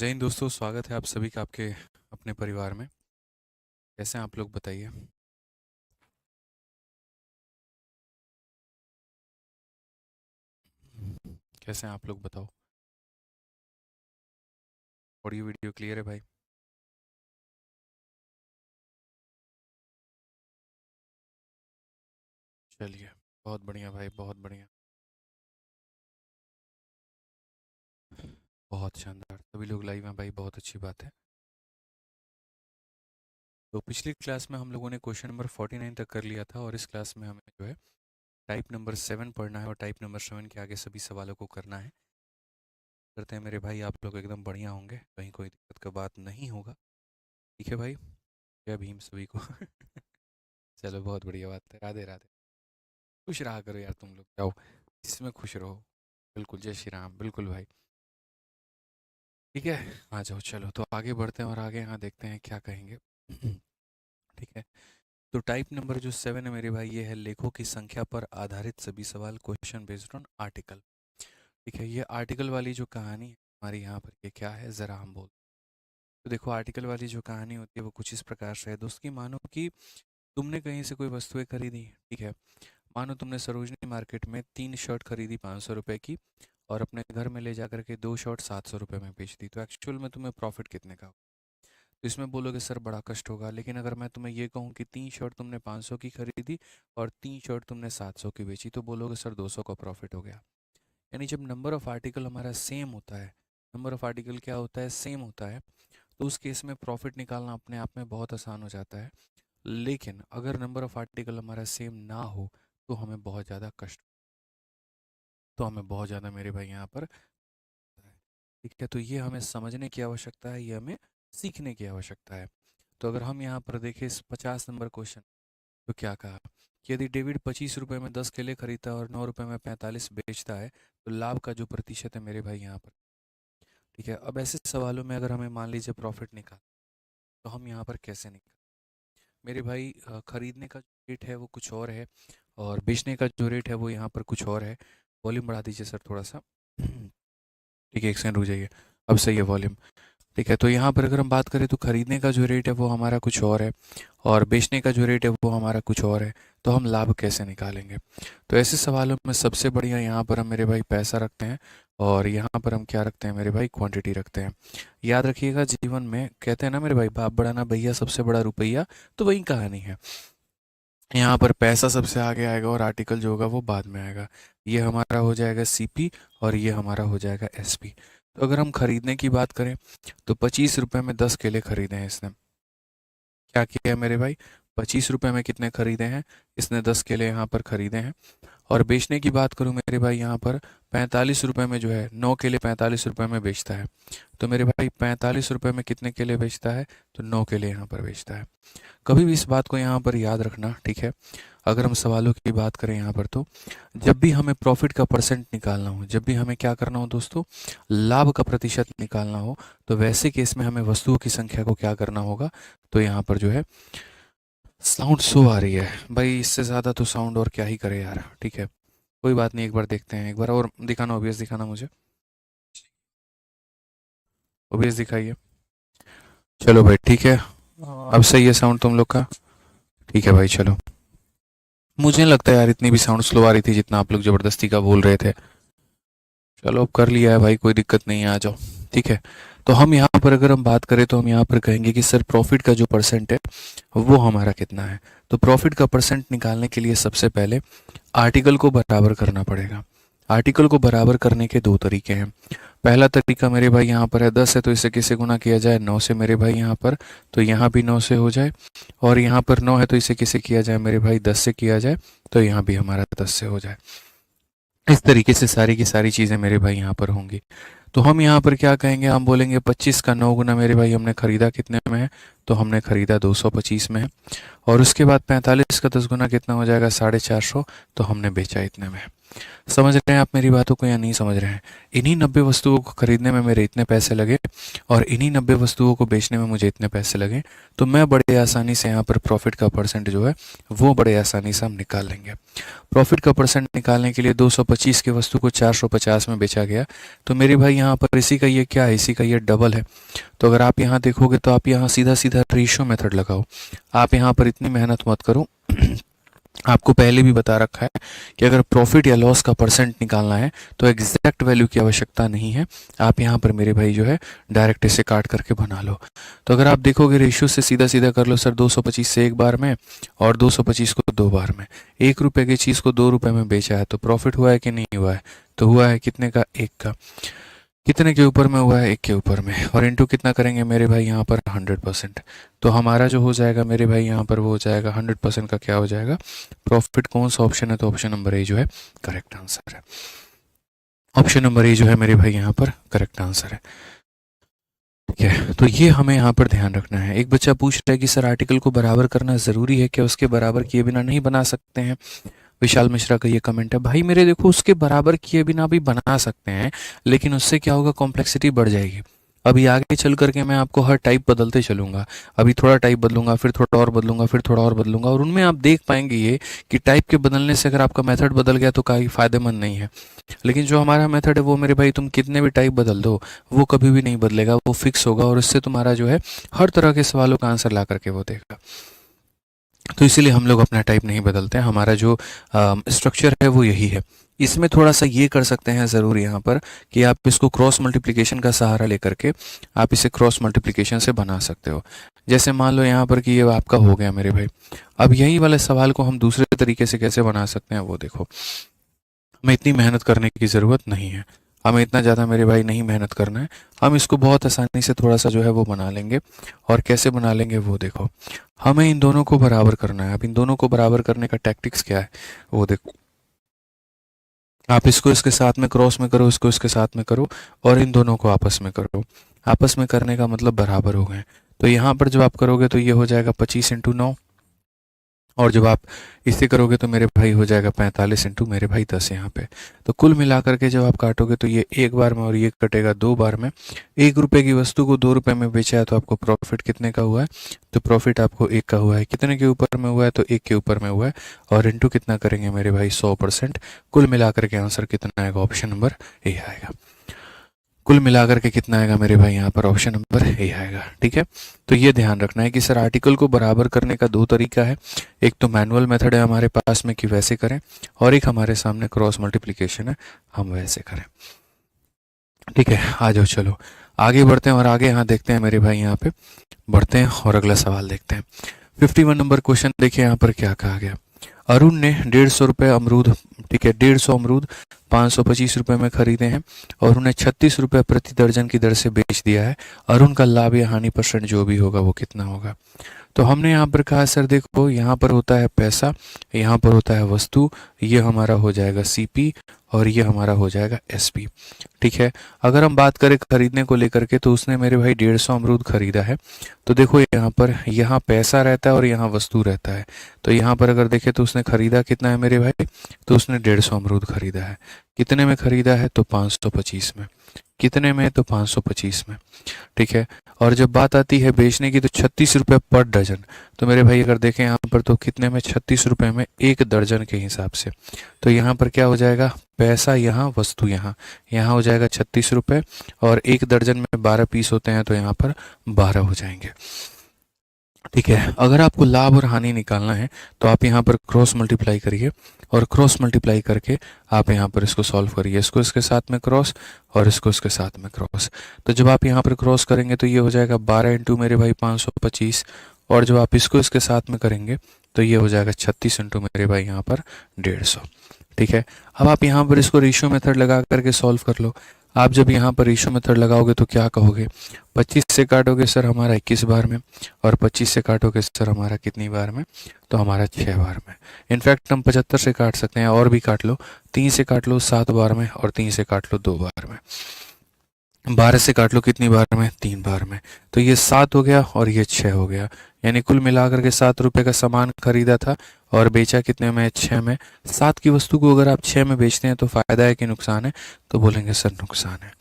जय हिंद दोस्तों, स्वागत है आप सभी का आपके अपने परिवार में। कैसे हैं आप लोग, बताइए। कैसे हैं आप लोग, बताओ। ऑडियो वीडियो क्लियर है भाई? चलिए, बहुत बढ़िया भाई, बहुत बढ़िया। बहुत शानदार, सभी लोग लाइव हैं भाई, बहुत अच्छी बात है। तो पिछली क्लास में हम लोगों ने क्वेश्चन नंबर 49 तक कर लिया था, और इस क्लास में हमें जो है टाइप नंबर 7 पढ़ना है, और टाइप नंबर 7 के आगे सभी सवालों को करना है। करते हैं मेरे भाई, आप लोग एकदम बढ़िया होंगे, कहीं कोई दिक्कत का बात नहीं होगा। ठीक है भाई, जय भीम सभी को। चलो, बहुत बढ़िया बात है। राधे राधे। खुश रहा करो यार तुम लोग, जाओ इसमें खुश रहो। बिल्कुल, जय श्री राम, बिल्कुल भाई। ठीक है, आ जाओ, चलो तो आगे बढ़ते हैं और आगे यहाँ देखते हैं क्या कहेंगे। ठीक है, तो टाइप नंबर जो 7 है मेरे भाई, ये है लेखों की संख्या पर आधारित सभी सवाल, क्वेश्चन बेस्ड ऑन आर्टिकल। ठीक है, ये आर्टिकल वाली जो कहानी है हमारी यहाँ पर, ये क्या है ज़रा हम बोल। तो देखो, आर्टिकल वाली जो कहानी होती है वो कुछ इस प्रकार से है दोस्त की, मानो कि तुमने कहीं से कोई वस्तुएं खरीदी। ठीक है, मानो तुमने सरोजनी मार्केट में 3 शर्ट खरीदी 500 रुपए की, और अपने घर में ले जा करके 2 शर्ट 700 रुपये में बेच दी, तो एक्चुअल में तुम्हें प्रॉफिट कितने का होगा? तो इसमें बोलोगे सर बड़ा कष्ट होगा, लेकिन अगर मैं तुम्हें ये कहूँ कि 3 शर्ट तुमने 500 की खरीदी और 3 शर्ट तुमने 700 की बेची, तो बोलोगे सर 200 का प्रॉफिट हो गया। यानी जब नंबर ऑफ आर्टिकल हमारा सेम होता है, नंबर ऑफ आर्टिकल क्या होता है, सेम होता है, तो उस केस में प्रॉफिट निकालना अपने आप में बहुत आसान हो जाता है। लेकिन अगर नंबर ऑफ आर्टिकल हमारा सेम ना हो, तो हमें बहुत ज़्यादा कष्ट, तो हमें बहुत ज़्यादा मेरे भाई यहाँ पर होता है। ठीक है, तो ये हमें समझने की आवश्यकता है, ये हमें सीखने की आवश्यकता है। तो अगर हम यहाँ पर देखें इस 50 नंबर क्वेश्चन, तो क्या कहा कि यदि डेविड 25 रुपये में 10 केले खरीदता है और 9 रुपये में 45 बेचता है, तो लाभ का जो प्रतिशत है मेरे भाई यहाँ पर। ठीक है, अब ऐसे सवालों में अगर हमें मान लीजिए प्रॉफिट निकाल, तो हम यहाँ पर कैसे निकाल मेरे भाई? खरीदने का जो रेट है वो कुछ और है, और बेचने का जो रेट है वो यहाँ पर कुछ और है। वॉल्यूम बढ़ा दीजिए सर थोड़ा सा। ठीक है, एक सेकंड रुक जाइए। अब सही है वॉल्यूम? ठीक है, तो यहाँ पर अगर हम बात करें तो खरीदने का जो रेट है वो हमारा कुछ और है, और बेचने का जो रेट है वो हमारा कुछ और है। तो हम लाभ कैसे निकालेंगे? तो ऐसे सवालों में सबसे बढ़िया यहाँ पर हम मेरे भाई पैसा रखते हैं, और यहाँ पर हम क्या रखते हैं मेरे भाई? क्वांटिटी रखते हैं। याद रखिएगा, जीवन में कहते हैं ना मेरे भाई, बाप बड़ा ना भैया, सबसे बड़ा रुपया। तो वही कहानी है, यहाँ पर पैसा सबसे आगे आएगा और आर्टिकल जो होगा वो बाद में आएगा। ये हमारा हो जाएगा सीपी, और ये हमारा हो जाएगा एसपी। तो अगर हम खरीदने की बात करें, तो 25 रुपये में 10 केले खरीदे हैं इसने। क्या किया है मेरे भाई? 25 रुपये में कितने खरीदे हैं? इसने 10 केले यहाँ पर खरीदे हैं। और बेचने की बात करूँ मेरे भाई, यहाँ पर 45 रुपये में जो है 9 केले 45 रुपये में बेचता है। तो मेरे भाई 45 रुपये में कितने केले बेचता है? तो 9 केले यहाँ पर बेचता है। कभी भी इस बात को यहाँ पर याद रखना, ठीक है? अगर हम सवालों की बात करें यहाँ पर, तो जब भी हमें प्रॉफिट का परसेंट निकालना हो, जब भी हमें क्या करना हो दोस्तों, लाभ का प्रतिशत निकालना हो, तो वैसे केस में हमें वस्तुओं की संख्या को क्या करना होगा? तो यहाँ पर जो है साउंड शो आ रही है भाई, इससे ज़्यादा तो साउंड और क्या ही करे यार। ठीक है, कोई बात नहीं, एक बार देखते हैं, एक बार और दिखाना, ओबीएस दिखाना मुझे। ओबीएस दिखाइए। चलो भाई, ठीक है, अब सही है साउंड तुम लोग का? ठीक है भाई, चलो। मुझे नहीं लगता यार इतनी भी साउंड स्लो आ रही थी जितना आप लोग ज़बरदस्ती का बोल रहे थे। चलो, अब कर लिया है भाई, कोई दिक्कत नहीं है, आ जाओ। ठीक है, तो हम यहाँ पर अगर हम बात करें, तो हम यहाँ पर कहेंगे कि सर प्रॉफिट का जो परसेंट है वो हमारा कितना है। तो प्रॉफिट का परसेंट निकालने के लिए सबसे पहले आर्टिकल को बराबर करना पड़ेगा। आर्टिकल को बराबर करने के दो तरीके हैं। पहला तरीका मेरे भाई यहाँ पर है 10 है, तो इसे किससे गुना किया जाए? 9 से मेरे भाई यहाँ पर, तो यहाँ भी 9 से हो जाए। और यहाँ पर 9 है, तो इसे किससे किया जाए मेरे भाई? 10 से किया जाए, तो यहाँ भी हमारा 10 से हो जाए। इस तरीके से सारी की सारी चीज़ें मेरे भाई यहाँ पर होंगी। तो हम यहाँ पर क्या कहेंगे? हम बोलेंगे 25 का 9 गुना मेरे भाई हमने खरीदा कितने में है? तो हमने ख़रीदा 225 में है। और उसके बाद 45 का 10 गुना कितना हो जाएगा 450, तो हमने बेचा इतने में। समझ रहे हैं आप मेरी बातों को या नहीं समझ रहे हैं? इन्हीं 90 वस्तुओं को खरीदने में मेरे इतने पैसे लगे और इन्हीं 90 वस्तुओं को बेचने में मुझे इतने पैसे लगे, तो मैं बड़े आसानी से यहाँ पर प्रॉफिट का परसेंट जो है वो बड़े आसानी से हम निकाल लेंगे। प्रॉफिट का परसेंट निकालने के लिए 225 की वस्तु को 450 में बेचा गया, तो मेरे भाई यहाँ पर इसी का ये क्या है, इसी का ये डबल है। तो अगर आप यहाँ देखोगे तो आप यहाँ सीधा सीधा रेशियो मेथड लगाओ। आप यहाँ पर इतनी मेहनत मत करो। आपको पहले भी बता रखा है कि अगर प्रॉफिट या लॉस का परसेंट निकालना है तो एग्जैक्ट वैल्यू की आवश्यकता नहीं है। आप यहाँ पर मेरे भाई जो है डायरेक्ट इसे काट करके बना लो। तो अगर आप देखोगे रेशियो से सीधा सीधा कर लो सर, 225 से एक बार में और 225 को दो बार में। 1 रुपये की चीज़ को 2 रुपये में बेचा है तो प्रॉफिट हुआ है कि नहीं हुआ है? तो हुआ है। कितने का? 1 का। कितने के ऊपर में हुआ है? 1 के ऊपर में। और इनटू कितना करेंगे मेरे भाई यहाँ पर? 100%। तो हमारा जो हो जाएगा मेरे भाई यहाँ पर वो हो जाएगा 100% का क्या हो जाएगा? प्रॉफिट। कौन सा ऑप्शन है? तो ऑप्शन नंबर ए जो है करेक्ट आंसर है। ऑप्शन नंबर ए जो है मेरे भाई यहाँ पर करेक्ट आंसर है। ठीक है, तो ये हमें यहाँ पर ध्यान रखना है। एक बच्चा पूछ रहा है कि सर आर्टिकल को बराबर करना ज़रूरी है क्या? उसके बराबर किए बिना नहीं बना सकते हैं? विशाल मिश्रा का ये कमेंट है। भाई मेरे देखो, उसके बराबर किए बिना भी बना सकते हैं, लेकिन उससे क्या होगा? कॉम्प्लेक्सिटी बढ़ जाएगी। अभी आगे चल करके मैं आपको हर टाइप बदलते चलूंगा। अभी थोड़ा टाइप बदलूंगा, फिर थोड़ा और बदलूंगा, फिर थोड़ा और बदलूंगा, और उनमें आप देख पाएंगे ये कि टाइप के बदलने से अगर आपका मेथड बदल गया तो काफ़ी फायदेमंद नहीं है। लेकिन जो हमारा मेथड है वो मेरे भाई, तुम कितने भी टाइप बदल दो वो कभी भी नहीं बदलेगा, वो फिक्स होगा और इससे तुम्हारा जो है हर तरह के सवालों का आंसर ला करके वो देगा। तो इसीलिए हम लोग अपना टाइप नहीं बदलते हैं। हमारा जो स्ट्रक्चर है वो यही है। इसमें थोड़ा सा ये कर सकते हैं ज़रूर यहाँ पर कि आप इसको क्रॉस मल्टीप्लिकेशन का सहारा लेकर के आप इसे क्रॉस मल्टीप्लिकेशन से बना सकते हो। जैसे मान लो यहाँ पर कि ये आपका हो गया मेरे भाई। अब यही वाले सवाल को हम दूसरे तरीके से कैसे बना सकते हैं वो देखो। हमें इतनी मेहनत करने की ज़रूरत नहीं है, हमें इतना ज़्यादा मेरे भाई नहीं मेहनत करना है। हम इसको बहुत आसानी से थोड़ा सा जो है वो बना लेंगे। और कैसे बना लेंगे वो देखो। हमें इन दोनों को बराबर करना है। अब इन दोनों को बराबर करने का टैक्टिक्स क्या है वो देखो। आप इसको इसके साथ में क्रॉस में करो, इसको इसके साथ में करो, और इन दोनों को आपस में करो। आपस में करने का मतलब बराबर हो गए। तो यहाँ पर जब आप करोगे तो ये हो जाएगा 25 × 9, और जब आप इसे करोगे तो मेरे भाई हो जाएगा 45 × मेरे भाई 10 यहाँ पे। तो कुल मिलाकर के जब आप काटोगे तो ये एक बार में और ये कटेगा 2 बार में। 1 रुपये की वस्तु को 2 रुपये में बेचा है तो आपको प्रॉफिट कितने का हुआ है? तो प्रॉफिट आपको 1 का हुआ है। कितने के ऊपर में हुआ है? तो 1 के ऊपर में हुआ है। और इंटू कितना करेंगे मेरे भाई? 100%। कुल मिलाकर के आंसर कितना आएगा? ऑप्शन नंबर ए आएगा। कुल मिलाकर के कितना आएगा मेरे भाई? यहाँ पर ऑप्शन नंबर ए आएगा। ठीक है, तो ये ध्यान रखना है कि सर आर्टिकल को बराबर करने का 2 तरीका है। एक तो मैनुअल मेथड है हमारे पास में कि वैसे करें, और एक हमारे सामने क्रॉस मल्टीप्लिकेशन है, हम वैसे करें। ठीक है, आ जाओ चलो आगे बढ़ते हैं और आगे यहाँ देखते हैं मेरे भाई, यहाँ पे बढ़ते हैं और अगला सवाल देखते हैं। 51 नंबर क्वेश्चन देखिए यहाँ पर क्या कहा गया। अरुण ने 150 रुपये अमरूद, ठीक है 150 अमरूद 525 रुपये में खरीदे हैं और उन्हें 36 रुपये प्रति दर्जन की दर से बेच दिया है। अरुण का लाभ या हानि परसेंट जो भी होगा वो कितना होगा? तो हमने यहाँ पर कहा सर देखो, यहाँ पर होता है पैसा, यहाँ पर होता है वस्तु, ये हमारा हो जाएगा सीपी और ये हमारा हो जाएगा एसपी। ठीक है, अगर हम बात करें खरीदने को लेकर के तो उसने मेरे भाई 150 अमरूद खरीदा है। तो देखो यहाँ पर यहाँ पैसा रहता है और यहाँ वस्तु रहता है। तो यहाँ पर अगर देखें तो उसने खरीदा कितना है मेरे भाई? तो उसने 150 अमरूद खरीदा है। कितने में खरीदा है? तो 525 में। कितने में? तो 525 में। ठीक है, और जब बात आती है बेचने की तो 36 रुपये पर दर्जन। तो मेरे भाई अगर देखें यहाँ पर तो कितने में? 36 रुपये में 1 दर्जन के हिसाब से। तो यहाँ पर क्या हो जाएगा? पैसा यहाँ, वस्तु यहाँ, यहाँ हो जाएगा 36 रुपये, और 1 दर्जन में 12 पीस होते हैं तो यहाँ पर 12 हो जाएंगे। ठीक है, अगर आपको लाभ और हानि निकालना है तो आप यहाँ पर क्रॉस मल्टीप्लाई करिए, और क्रॉस मल्टीप्लाई करके आप यहाँ पर इसको सॉल्व करिए। इसको इसके साथ में क्रॉस और इसको इसके साथ में क्रॉस। तो जब आप यहाँ पर क्रॉस करेंगे तो ये हो जाएगा 12 × मेरे भाई 525, और जब आप इसको इसके साथ में करेंगे तो ये हो जाएगा 36 × मेरे भाई यहाँ पर 150। ठीक है, अब आप यहाँ पर इसको रेशियो मेथड लगा करके सॉल्व कर लो। आप जब यहाँ पर रेशियो मेथड लगाओगे तो क्या कहोगे? 25 से काटोगे सर हमारा 21 बार में, और 25 से काटोगे सर हमारा कितनी बार में? तो हमारा 6 बार में। इनफैक्ट हम 75 से काट सकते हैं, और भी काट लो, 3 से काट लो 7 बार में, और 3 से काट लो 2 बार में। 12 से काट लो कितनी बार में, 3 बार में। तो ये 7 हो गया और ये 6 हो गया, यानी कुल मिलाकर के 7 रुपये का सामान खरीदा था और बेचा कितने में, 6 में। 7 की वस्तु को अगर आप 6 में बेचते हैं तो फ़ायदा है कि नुकसान है, तो बोलेंगे सर नुकसान है।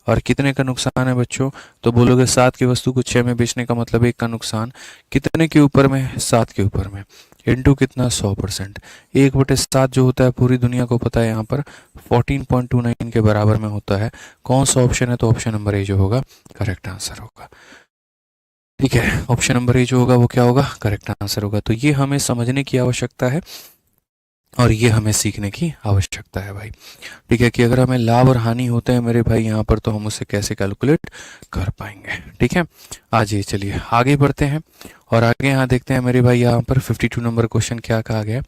और कितने का नुकसान है बच्चों, तो बोलोगे 7 की वस्तु को 6 में बेचने का मतलब 1 का नुकसान। कितने के ऊपर में, 7 के ऊपर में, इंटू कितना, 100%। 1/7 जो होता है पूरी दुनिया को पता है यहाँ पर 14.29 के बराबर में होता है। कौन सा ऑप्शन है, तो ऑप्शन नंबर ए जो होगा करेक्ट आंसर होगा। ठीक है, ऑप्शन नंबर ए जो होगा वो क्या होगा, करेक्ट आंसर होगा। तो ये हमें समझने की आवश्यकता है और ये हमें सीखने की आवश्यकता है भाई। ठीक है, कि अगर हमें लाभ और हानि होते हैं मेरे भाई यहाँ पर, तो हम उसे कैसे कैलकुलेट कर पाएंगे। ठीक है, आज ये चलिए आगे बढ़ते हैं और आगे यहाँ देखते हैं मेरे भाई यहाँ पर 52 नंबर क्वेश्चन क्या कहा गया,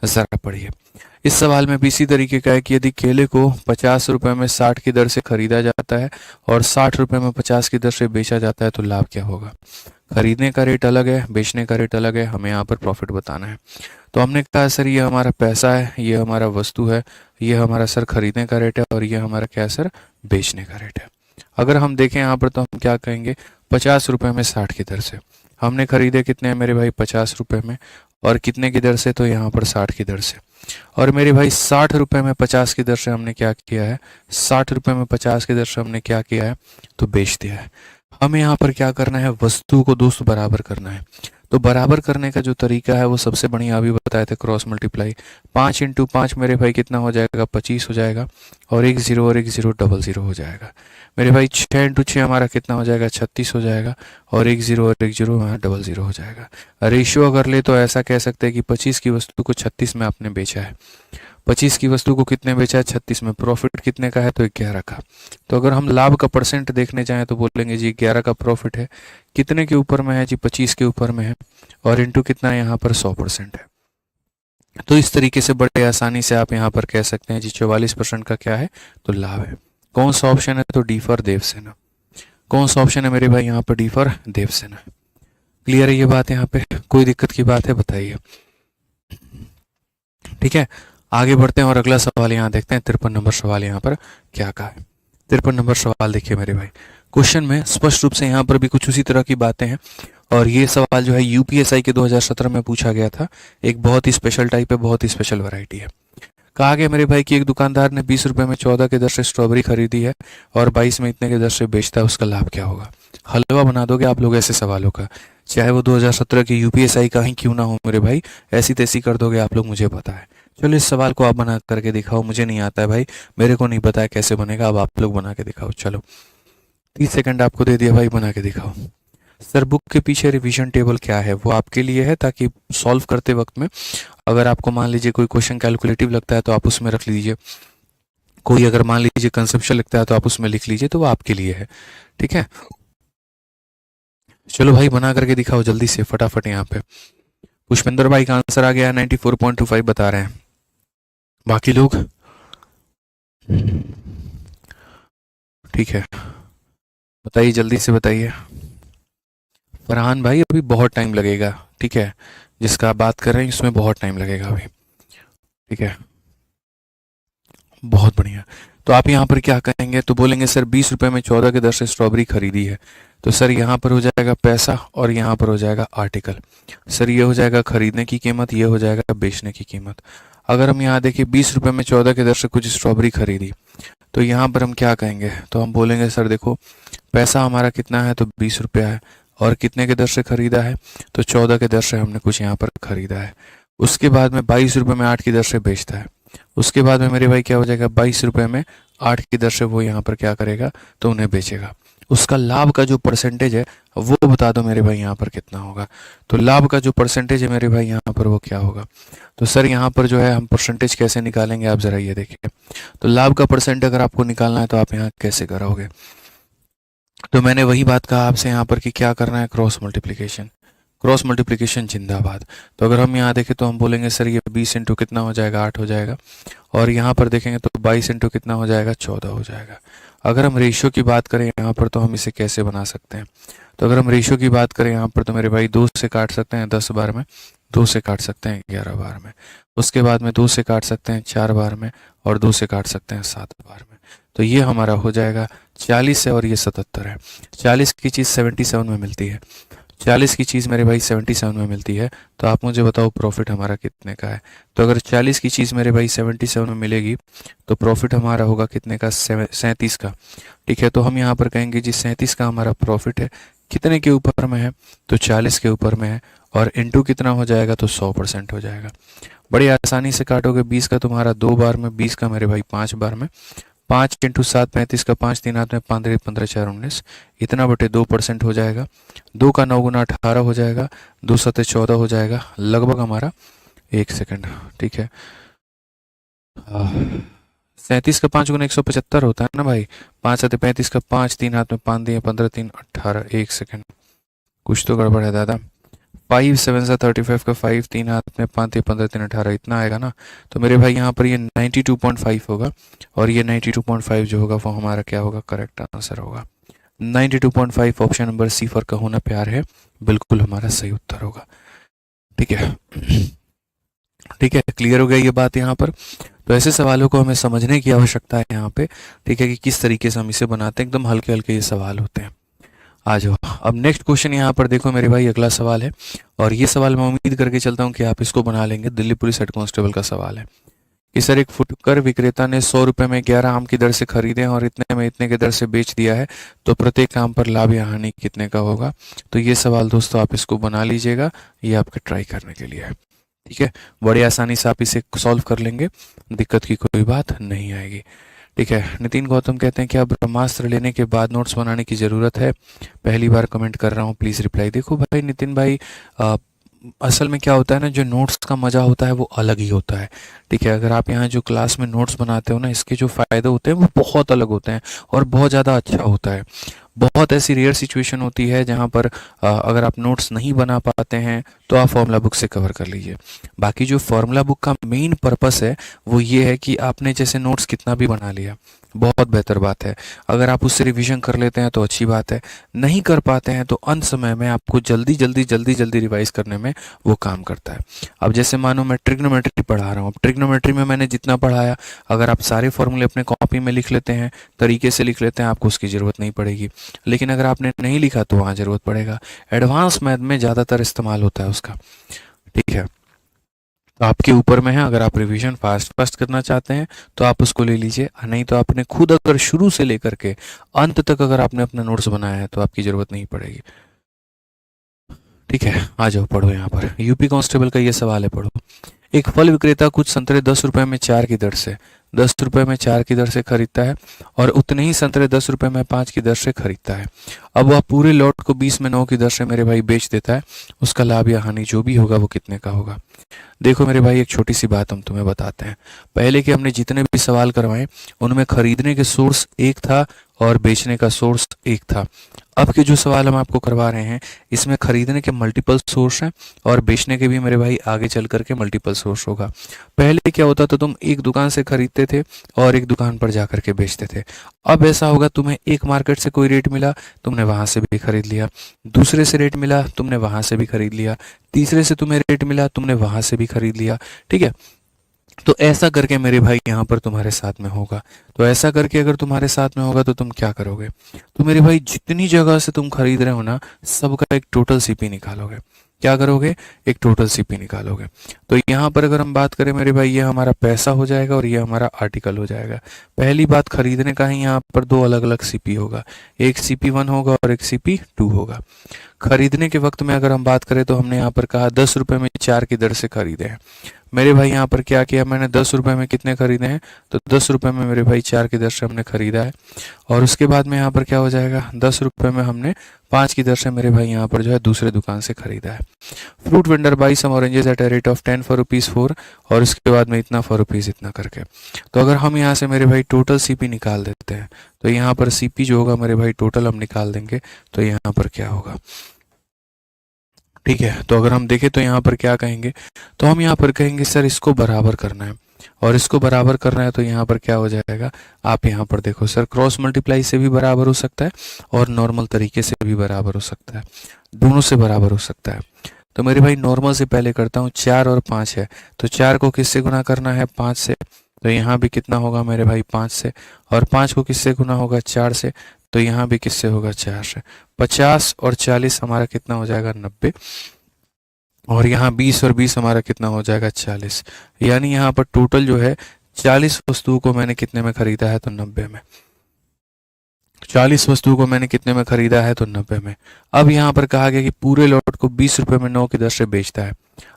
ज़रा पढ़िए। इस सवाल में भी इसी तरीके का है कि यदि केले को 50 रुपये में 60 की दर से खरीदा जाता है और 60 रुपये में 50 की दर से बेचा जाता है तो लाभ क्या होगा। खरीदने का रेट अलग है, बेचने का रेट अलग है, हमें यहाँ पर प्रॉफिट बताना है। तो हमने कहा सर ये हमारा पैसा है, ये हमारा वस्तु है, ये हमारा सर खरीदने का रेट है और ये हमारा क्या है सर, बेचने का रेट है। अगर हम देखें यहाँ पर तो हम क्या कहेंगे, 50 रुपये में 60 की दर से हमने खरीदे कितने हैं मेरे भाई, 50 रुपये में, और कितने की दर से, तो यहाँ पर 60 की दर से। और मेरे भाई 60 रुपये में 50 की दर से हमने क्या किया है, 60 रुपये में 50 की दर से हमने क्या किया है, तो बेच दिया है। हमें यहाँ पर क्या करना है, वस्तु को दोस्त बराबर करना है। तो बराबर करने का जो तरीका है वो सबसे बढ़िया अभी बताए थे, क्रॉस मल्टीप्लाई। 5 इंटू 5 मेरे भाई कितना हो जाएगा, 25 हो जाएगा, और एक जीरो और एक जीरो डबल जीरो हो जाएगा। मेरे भाई 6 इंटू 6 हमारा कितना हो जाएगा, 36 हो जाएगा, और एक जीरो और एक जीरो हमारा डबल जीरो हो जाएगा। रेशियो अगर ले तो ऐसा कह सकते हैं कि 25 की वस्तु को 36 में आपने बेचा है। 25 की वस्तु को कितने बेचा है, 36 में। प्रॉफिट कितने का है, तो 11 का। तो अगर हम लाभ का परसेंट देखने जाएं तो बोलेंगे जी 11 का प्रॉफिट है, कितने के ऊपर में है जी, 25 के ऊपर में है, और इंटू कितना है यहाँ पर, 100% है। तो इस तरीके से बड़े आसानी से आप यहाँ पर कह सकते हैं जी 44% का क्या है, तो लाभ है। कौन सा ऑप्शन है, तो डी फॉर देवसेना। कौन सा ऑप्शन है मेरे भाई यहाँ पर, डी फॉर देवसेना। क्लियर है ये बात, यहाँ पे कोई दिक्कत की बात है, बताइए। ठीक है, आगे बढ़ते हैं और अगला सवाल यहाँ देखते हैं। 53 नंबर सवाल यहाँ पर क्या कहा है। 53 नंबर सवाल देखिए मेरे भाई, क्वेश्चन में स्पष्ट रूप से यहाँ पर भी कुछ उसी तरह की बातें हैं, और ये सवाल जो है यूपीएसआई के 2017 में पूछा गया था। एक बहुत ही स्पेशल टाइप है, बहुत ही स्पेशल वैरायटी है। कहा गया मेरे भाई कि एक दुकानदार ने 20 रुपये में 14 के दर से स्ट्रॉबेरी खरीदी है और 22 में इतने के दर से बेचता है, उसका लाभ क्या होगा। हलवा बना दोगे आप लोग ऐसे सवालों का, चाहे वो 2017 की यूपीएसआई का ही क्यों ना हो मेरे भाई, ऐसी तैसी कर दोगे आप लोग, मुझे पता है। चलो इस सवाल को आप बना करके दिखाओ, मुझे नहीं आता है भाई, मेरे को नहीं पता है कैसे बनेगा, अब आप लोग बना के दिखाओ। चलो 30 सेकंड आपको दे दिया भाई, बना के दिखाओ। सर बुक के पीछे रिवीजन टेबल क्या है, वो आपके लिए है ताकि सॉल्व करते वक्त में अगर आपको मान लीजिए कोई क्वेश्चन कैलकुलेटिव लगता है तो आप उसमें रख लीजिए, कोई अगर मान लीजिए कंसेप्शन लगता है तो आप उसमें लिख लीजिए, तो वो आपके लिए है। ठीक है, चलो भाई बना करके दिखाओ जल्दी से फटाफट। यहाँ पे पुष्पेंद्र भाई का आंसर आ गया है, 94.25 बता रहे हैं। बाकी लोग ठीक है, बताइए जल्दी से बताइए। फरहान भाई अभी बहुत टाइम लगेगा, ठीक है, जिसका आप बात कर रहे हैं इसमें बहुत टाइम लगेगा अभी। ठीक है, बहुत बढ़िया। तो आप यहाँ पर क्या कहेंगे, तो बोलेंगे सर 20 रुपये में 14 के दर से स्ट्रॉबेरी खरीदी है, तो सर यहाँ पर हो जाएगा पैसा और यहाँ पर हो जाएगा आर्टिकल। सर ये हो जाएगा खरीदने की कीमत, ये हो जाएगा बेचने की कीमत। अगर हम यहाँ देखिए 20 रुपये में 14 के दर से कुछ स्ट्रॉबेरी खरीदी, तो यहाँ पर हम क्या कहेंगे, तो हम बोलेंगे सर देखो पैसा हमारा कितना है, तो 20 रुपया है, और कितने के दर से खरीदा है, तो 14 के दर से हमने कुछ यहाँ पर खरीदा है। उसके बाद में 22 रुपये में 8 की दर से बेचता है। उसके बाद में मेरे भाई क्या हो जाएगा, 22 रुपये में 8 की दर से वो यहाँ पर क्या करेगा, तो उन्हें बेचेगा। उसका लाभ का जो परसेंटेज है वो बता दो मेरे भाई यहाँ पर कितना होगा। तो लाभ का जो परसेंटेज है मेरे भाई यहाँ पर वो क्या होगा, तो सर यहाँ पर जो है हम परसेंटेज कैसे निकालेंगे, आप ज़रा ये देखिए। तो लाभ का परसेंट अगर आपको निकालना है तो आप यहाँ कैसे करोगे, तो मैंने वही बात कहा आपसे यहाँ पर कि क्या करना है, क्रॉस मल्टीप्लिकेशन। क्रॉस मल्टीप्लिकेशन जिंदाबाद। तो अगर हम यहाँ देखें तो हम बोलेंगे सर ये 20 इंटू कितना हो जाएगा, 8 हो जाएगा, और यहाँ पर देखेंगे तो 22 इंटू कितना हो जाएगा, 14 हो जाएगा। अगर हम रेशियो की बात करें यहाँ पर तो हम इसे कैसे बना सकते हैं, तो अगर हम रेशियो की बात करें यहाँ पर तो मेरे भाई 2 से काट सकते हैं 10 बार में, 2 से काट सकते हैं 11 बार में, उसके बाद में 2 से काट सकते हैं 4 बार में, और 2 से काट सकते हैं 7 बार में। तो ये हमारा हो जाएगा 40 है और ये 77 है। 40 की चीज़ 77 में मिलती है, 40 की चीज़ मेरे भाई 77 में मिलती है, तो आप मुझे बताओ प्रॉफिट हमारा कितने का है। तो अगर 40 की चीज़ मेरे भाई 77 में मिलेगी तो प्रॉफिट हमारा होगा कितने का, 37 का। ठीक है, तो हम यहाँ पर कहेंगे जी 37 का हमारा प्रॉफिट है। कितने के ऊपर में है, तो 40 के ऊपर में है, और इंटू कितना हो जाएगा, तो 100% हो जाएगा। बड़ी आसानी से काटोगे, 20 का तुम्हारा 2 बार में, 20 का मेरे भाई 5 बार में, 5 इंटू 7 35 का 5 3 हाथ में, 5 15 4 19, इतना बटे 2% हो जाएगा। 2 का 9 गुना 18 हो जाएगा, 2 7 14 हो जाएगा, लगभग हमारा 1 सेकंड। ठीक है, 37 का 5 गुना 175 होता है ना भाई, 5 7 35 का 5 3 हाथ में, 5 दिए 15 3 18, 1 सेकंड, कुछ तो गड़बड़ है दादा। 5 7 सा 35 का 5 3 हाथ में, 5 15 3 18, इतना आएगा ना। तो मेरे भाई यहाँ पर ये 92.5 होगा, और ये 92.5 जो होगा वो हमारा क्या होगा, करेक्ट आंसर होगा। 92.5 ऑप्शन नंबर सी फॉर कहो ना प्यार है, बिल्कुल हमारा सही उत्तर होगा। ठीक है, ठीक है, क्लियर हो गया ये बात यहाँ पर। तो ऐसे सवालों को हमें समझने की आवश्यकता है यहाँ पे। ठीक है, कि किस तरीके से हम इसे बनाते हैं, एकदम हल्के हल्के ये सवाल होते हैं। आ जाओ, अब नेक्स्ट क्वेश्चन यहाँ पर देखो मेरे भाई, अगला सवाल है, और ये सवाल मैं उम्मीद करके चलता हूँ कि आप इसको बना लेंगे। दिल्ली पुलिस हेड कांस्टेबल का सवाल है कि सर एक फुटकर विक्रेता ने 100 रुपये में 11 आम की दर से खरीदे और इतने में इतने की दर से बेच दिया है, तो प्रत्येक आम पर लाभ या हानि कितने का होगा। तो ये सवाल दोस्तों आप इसको बना लीजिएगा, ये आपके ट्राई करने के लिए है। ठीक है, बड़ी आसानी से आप इसे सॉल्व कर लेंगे, दिक्कत की कोई बात नहीं आएगी। ठीक है, नितिन गौतम कहते हैं कि अब ब्रह्मास्त्र लेने के बाद नोट्स बनाने की ज़रूरत है, पहली बार कमेंट कर रहा हूँ, प्लीज़ रिप्लाई। देखो भाई नितिन भाई, असल में क्या होता है ना, जो नोट्स का मज़ा होता है वो अलग ही होता है। ठीक है, अगर आप यहाँ जो क्लास में नोट्स बनाते हो ना, इसके जो फ़ायदे होते हैं वो बहुत अलग होते हैं और बहुत ज़्यादा अच्छा होता है। बहुत ऐसी रेयर सिचुएशन होती है जहाँ पर अगर आप नोट्स नहीं बना पाते हैं तो आप फॉर्मूला बुक से कवर कर लीजिए। बाकी जो फॉर्मूला बुक का मेन पर्पस है वो ये है कि आपने जैसे नोट्स कितना भी बना लिया, बहुत बेहतर बात है। अगर आप उससे रिवीजन कर लेते हैं तो अच्छी बात है, नहीं कर पाते हैं तो अंत समय में आपको जल्दी जल्दी जल्दी जल्दी रिवाइज करने में वो काम करता है। अब जैसे मानो मैं ट्रिग्नोमेट्री पढ़ा रहा हूँ, अब ट्रिग्नोमेट्री में मैंने जितना पढ़ाया, अगर आप सारे फॉर्मूले अपने कॉपी में लिख लेते हैं, तरीके से लिख लेते हैं, आपको उसकी ज़रूरत नहीं पड़ेगी। लेकिन अगर आपने नहीं लिखा तो वहाँ ज़रूरत पड़ेगा। एडवांस मैथ में ज़्यादातर इस्तेमाल होता है उसका। ठीक है, तो आपके ऊपर में है, अगर आप रिवीजन फास्ट फास्ट करना चाहते हैं तो आप उसको ले लीजिए, नहीं तो आपने खुद अगर शुरू से लेकर के अंत तक अगर आपने अपना नोट्स बनाया है तो आपकी ज़रूरत नहीं पड़ेगी। ठीक है, आ जाओ पढ़ो यहाँ पर, यूपी कांस्टेबल का ये सवाल है, पढ़ो। एक फल विक्रेता कुछ संतरे 10 रुपये में 4 की दर से, 10 रुपये में 4 की दर से खरीदता है और उतने ही संतरे 10 रुपये में 5 की दर से खरीदता है। अब वह पूरे लॉट को 20 में 9 की दर से मेरे भाई बेच देता है, उसका लाभ या हानि जो भी होगा वो कितने का होगा। देखो मेरे भाई, एक छोटी सी बात हम तुम्हें बताते हैं। पहले के हमने जितने भी सवाल करवाए उनमें खरीदने के सोर्स एक था और बेचने का सोर्स एक था। अब के जो सवाल हम आपको करवा रहे हैं इसमें खरीदने के मल्टीपल सोर्स हैं और बेचने के भी मेरे भाई आगे चल करके मल्टीपल सोर्स होगा। पहले क्या होता था, तुम एक दुकान से खरीदते थे और एक दुकान पर जा करके बेचते थे। अब ऐसा होगा, तुम्हें एक मार्केट से कोई रेट मिला, तुमने वहां से भी खरीद लिया, दूसरे से रेट मिला, तुमने वहां से भी खरीद लिया, तीसरे से तुम्हें रेट मिला, तुमने वहां से भी खरीद लिया। ठीक है, तो ऐसा करके मेरे भाई यहाँ पर तुम्हारे साथ में होगा। तो ऐसा करके अगर तुम्हारे साथ में होगा तो तुम क्या करोगे, तो मेरे भाई जितनी जगह से तुम खरीद रहे हो ना, सबका एक टोटल सीपी निकालोगे। क्या करोगे, एक टोटल सीपी निकालोगे। तो यहाँ पर अगर हम बात करें मेरे भाई, ये हमारा पैसा हो जाएगा और ये हमारा आर्टिकल हो जाएगा। पहली बात, खरीदने का ही यहाँ पर दो अलग अलग सीपी होगा, एक CP1 होगा और एक CP2 होगा। खरीदने के वक्त में अगर हम बात करें तो हमने यहाँ पर कहा 10 रुपये में 4 की दर से खरीदे हैं। मेरे भाई यहाँ पर क्या किया, मैंने 10 रुपये में कितने खरीदे हैं, तो 10 रुपये में मेरे भाई 4 की दर से हमने खरीदा है। और उसके बाद में यहाँ पर क्या हो जाएगा, 10 रुपये में हमने 5 की दर से मेरे भाई यहाँ पर जो है दूसरे दुकान से खरीदा है। Fruit vendor buy some oranges at a rate of 10 for ₹4 और उसके बाद में इतना फॉर रुपीज़ इतना करके। तो अगर हम यहाँ से मेरे भाई टोटल CP निकाल देते हैं तो यहाँ पर CP जो होगा मेरे भाई टोटल हम निकाल देंगे, तो यहाँ पर क्या होगा। ठीक है, तो अगर हम देखें तो यहाँ पर क्या कहेंगे, तो हम यहाँ पर कहेंगे सर इसको बराबर करना है और इसको बराबर करना है, तो यहाँ पर क्या हो जाएगा, आप यहाँ पर देखो सर, क्रॉस मल्टीप्लाई से भी बराबर हो सकता है और नॉर्मल तरीके से भी बराबर हो सकता है, दोनों से बराबर हो सकता है। तो मेरे भाई नॉर्मल से पहले करता हूँ, 4 और 5 है तो 4 को किससे गुना करना है, 5 से, तो यहाँ भी कितना होगा मेरे भाई 5 से, और 5 को किससे गुना होगा 4 से, तो यहाँ भी किससे होगा 4 से। 50 और 40 हमारा कितना हो जाएगा 90, और यहाँ 20 और 20 हमारा कितना हो जाएगा 40। यानी यहाँ पर टोटल जो है 40 वस्तुओं को मैंने कितने में खरीदा है, तो 90 में। 40 वस्तुओं को मैंने कितने में खरीदा है, तो 90 में। अब यहाँ पर कहा गया कि पूरे लॉट को 20 रुपए में 9 की दर से बेचता है।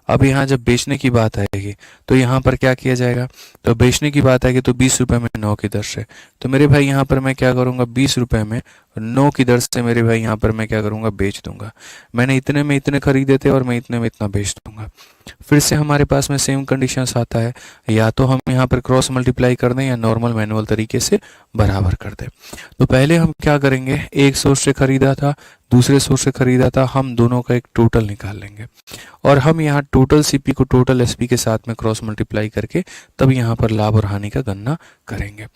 अब यहाँ जब बेचने की बात आएगी तो यहाँ पर क्या किया जाएगा, तो बेचने की बात आएगी तो 20 रुपए में 9 की दर से। तो मेरे भाई यहाँ पर मैं क्या करूँगा, 20 रुपए में 9 की दर से मेरे भाई यहाँ पर मैं क्या करूँगा, बेच दूंगा। मैंने इतने में इतने खरीदे थे और मैं इतने में इतना बेच दूंगा। फिर से हमारे पास में सेम कंडीशंस आता है, या तो हम यहाँ पर क्रॉस मल्टीप्लाई कर दें या नॉर्मल मैनुअल तरीके से बराबर कर दें। तो पहले हम क्या करेंगे, एक सोर्स से खरीदा था, दूसरे सोर्स से खरीदा था, हम दोनों का एक टोटल निकाल लेंगे और हम यहाँ टोटल सीपी को टोटल एसपी के साथ में क्रॉस मल्टीप्लाई करके तब यहाँ पर लाभ और हानि का गणना करेंगे।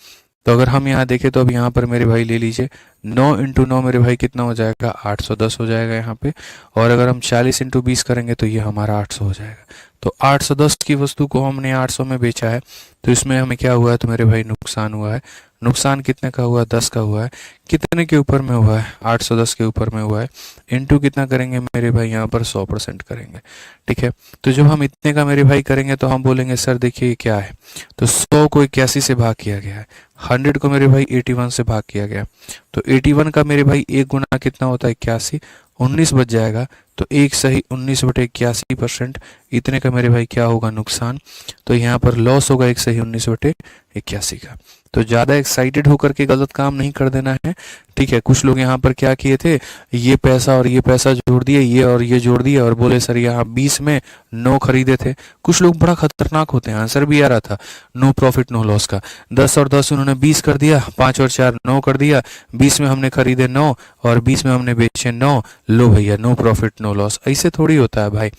तो अगर हम यहाँ देखें तो अब यहाँ पर मेरे भाई ले लीजिए 9 इंटू 9 मेरे भाई कितना हो जाएगा, 810 हो जाएगा यहाँ पे। और अगर हम 40 इंटू 20 करेंगे तो ये हमारा 800 हो जाएगा। तो 810 की वस्तु को हमने 800 में बेचा है, तो इसमें हमें क्या हुआ है, तो मेरे भाई नुकसान हुआ है। नुकसान कितने का हुआ, 10 का हुआ है। कितने के ऊपर में हुआ है, 810 के ऊपर में हुआ है। इंटू कितना करेंगे मेरे भाई, यहाँ पर 100% करेंगे। ठीक है, तो जब हम इतने का मेरे भाई करेंगे तो हम बोलेंगे सर देखिए ये क्या है, तो 100 को 81 से भाग किया गया है, 100 को मेरे भाई 81 से भाग किया गया। तो 81 का मेरे भाई एक गुना कितना होता है, 81, 19 बच जाएगा। तो 1 सही 19/81%, इतने का मेरे भाई क्या होगा, नुकसान। तो यहाँ पर लॉस होगा 1 सही 19/81 का। तो ज़्यादा एक्साइटेड होकर के गलत काम नहीं कर देना है। ठीक है, कुछ लोग यहाँ पर क्या किए थे, ये पैसा और ये पैसा जोड़ दिए, ये और ये जोड़ दिए और बोले सर यहाँ 20 में 9 खरीदे थे। कुछ लोग बड़ा खतरनाक होते हैं, आंसर भी आ रहा था नो प्रॉफिट नो लॉस का। 10 और 10 उन्होंने 20 कर दिया, 5 और 4 9 कर दिया, 20 में हमने खरीदे 9 और 20 में हमने बेचे 9, लो भैया नो प्रॉफिट नो लॉस। ऐसे थोड़ी होता है भाई,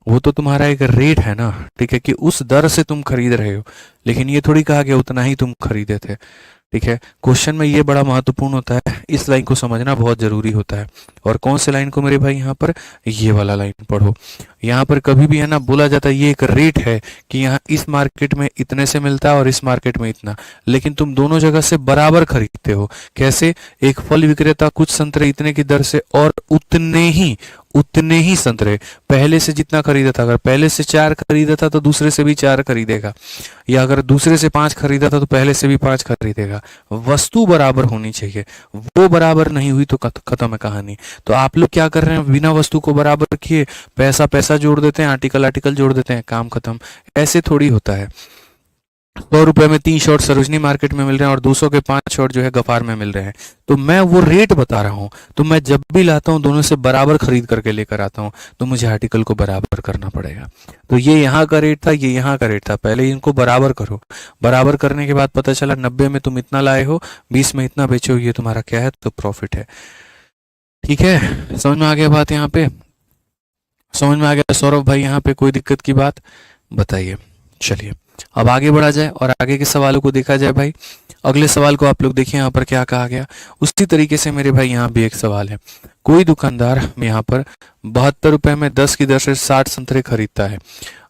वो तो तुम्हारा एक रेट है ना, ठीक है, कि उस दर से तुम खरीद रहे हो, लेकिन ये थोड़ी कहा गया उतना ही तुम खरीदे थे। ठीक है, क्वेश्चन में ये बड़ा महत्वपूर्ण होता है, इस लाइन को समझना बहुत जरूरी होता है। और कौन से लाइन को मेरे भाई, यहाँ पर ये वाला लाइन पढ़ो। यहाँ पर कभी भी है ना बोला जाता है ये एक रेट है कि यहाँ इस मार्केट में इतने से मिलता है और इस मार्केट में इतना, लेकिन तुम दोनों जगह से बराबर खरीदते हो। कैसे, एक फल विक्रेता कुछ संतरे इतने की दर से और उतने ही संतरे पहले से जितना खरीदा था, अगर पहले से 4 खरीदा था तो दूसरे से भी 4 खरीदेगा, या अगर दूसरे से 5 खरीदा था तो पहले से भी 5 खरीदेगा। वस्तु बराबर होनी चाहिए, वो बराबर नहीं हुई तो खत्म है कहानी। तो आप लोग क्या कर रहे हैं, बिना वस्तु को बराबर किए पैसा पैसा जोड़ देते हैं, आर्टिकल जोड़ देते हैं, काम खत्म। ऐसे थोड़ी होता है। 100 रुपए में 3 शॉट सरोजनी मार्केट में मिल रहे हैं और 200 के 5 शॉट जो है गफार में मिल रहे हैं, तो मैं वो रेट बता रहा हूँ। तो मैं जब भी लाता हूँ दोनों से बराबर खरीद करके लेकर आता हूँ, तो मुझे आर्टिकल को बराबर करना पड़ेगा। तो ये यहाँ का रेट था, ये यहाँ का रेट था, पहले इनको बराबर करो। बराबर करने के बाद पता चला 90 में तुम इतना लाए हो, 20 में इतना बेचे हो, ये तुम्हारा क्या है, तो प्रॉफिट है। ठीक है, समझ में आ गया बात, यहाँ पे समझ में आ गया सौरभ भाई, यहाँ पे कोई दिक्कत की बात बताइए। चलिए अब आगे बढ़ा जाए और आगे के सवालों को देखा जाए भाई। अगले सवाल को आप लोग देखिए, यहाँ पर क्या कहा गया। उसी तरीके से मेरे भाई यहाँ भी एक सवाल है। कोई दुकानदार यहाँ पर 72 रुपए में 10 की दर से 60 संतरे खरीदता है।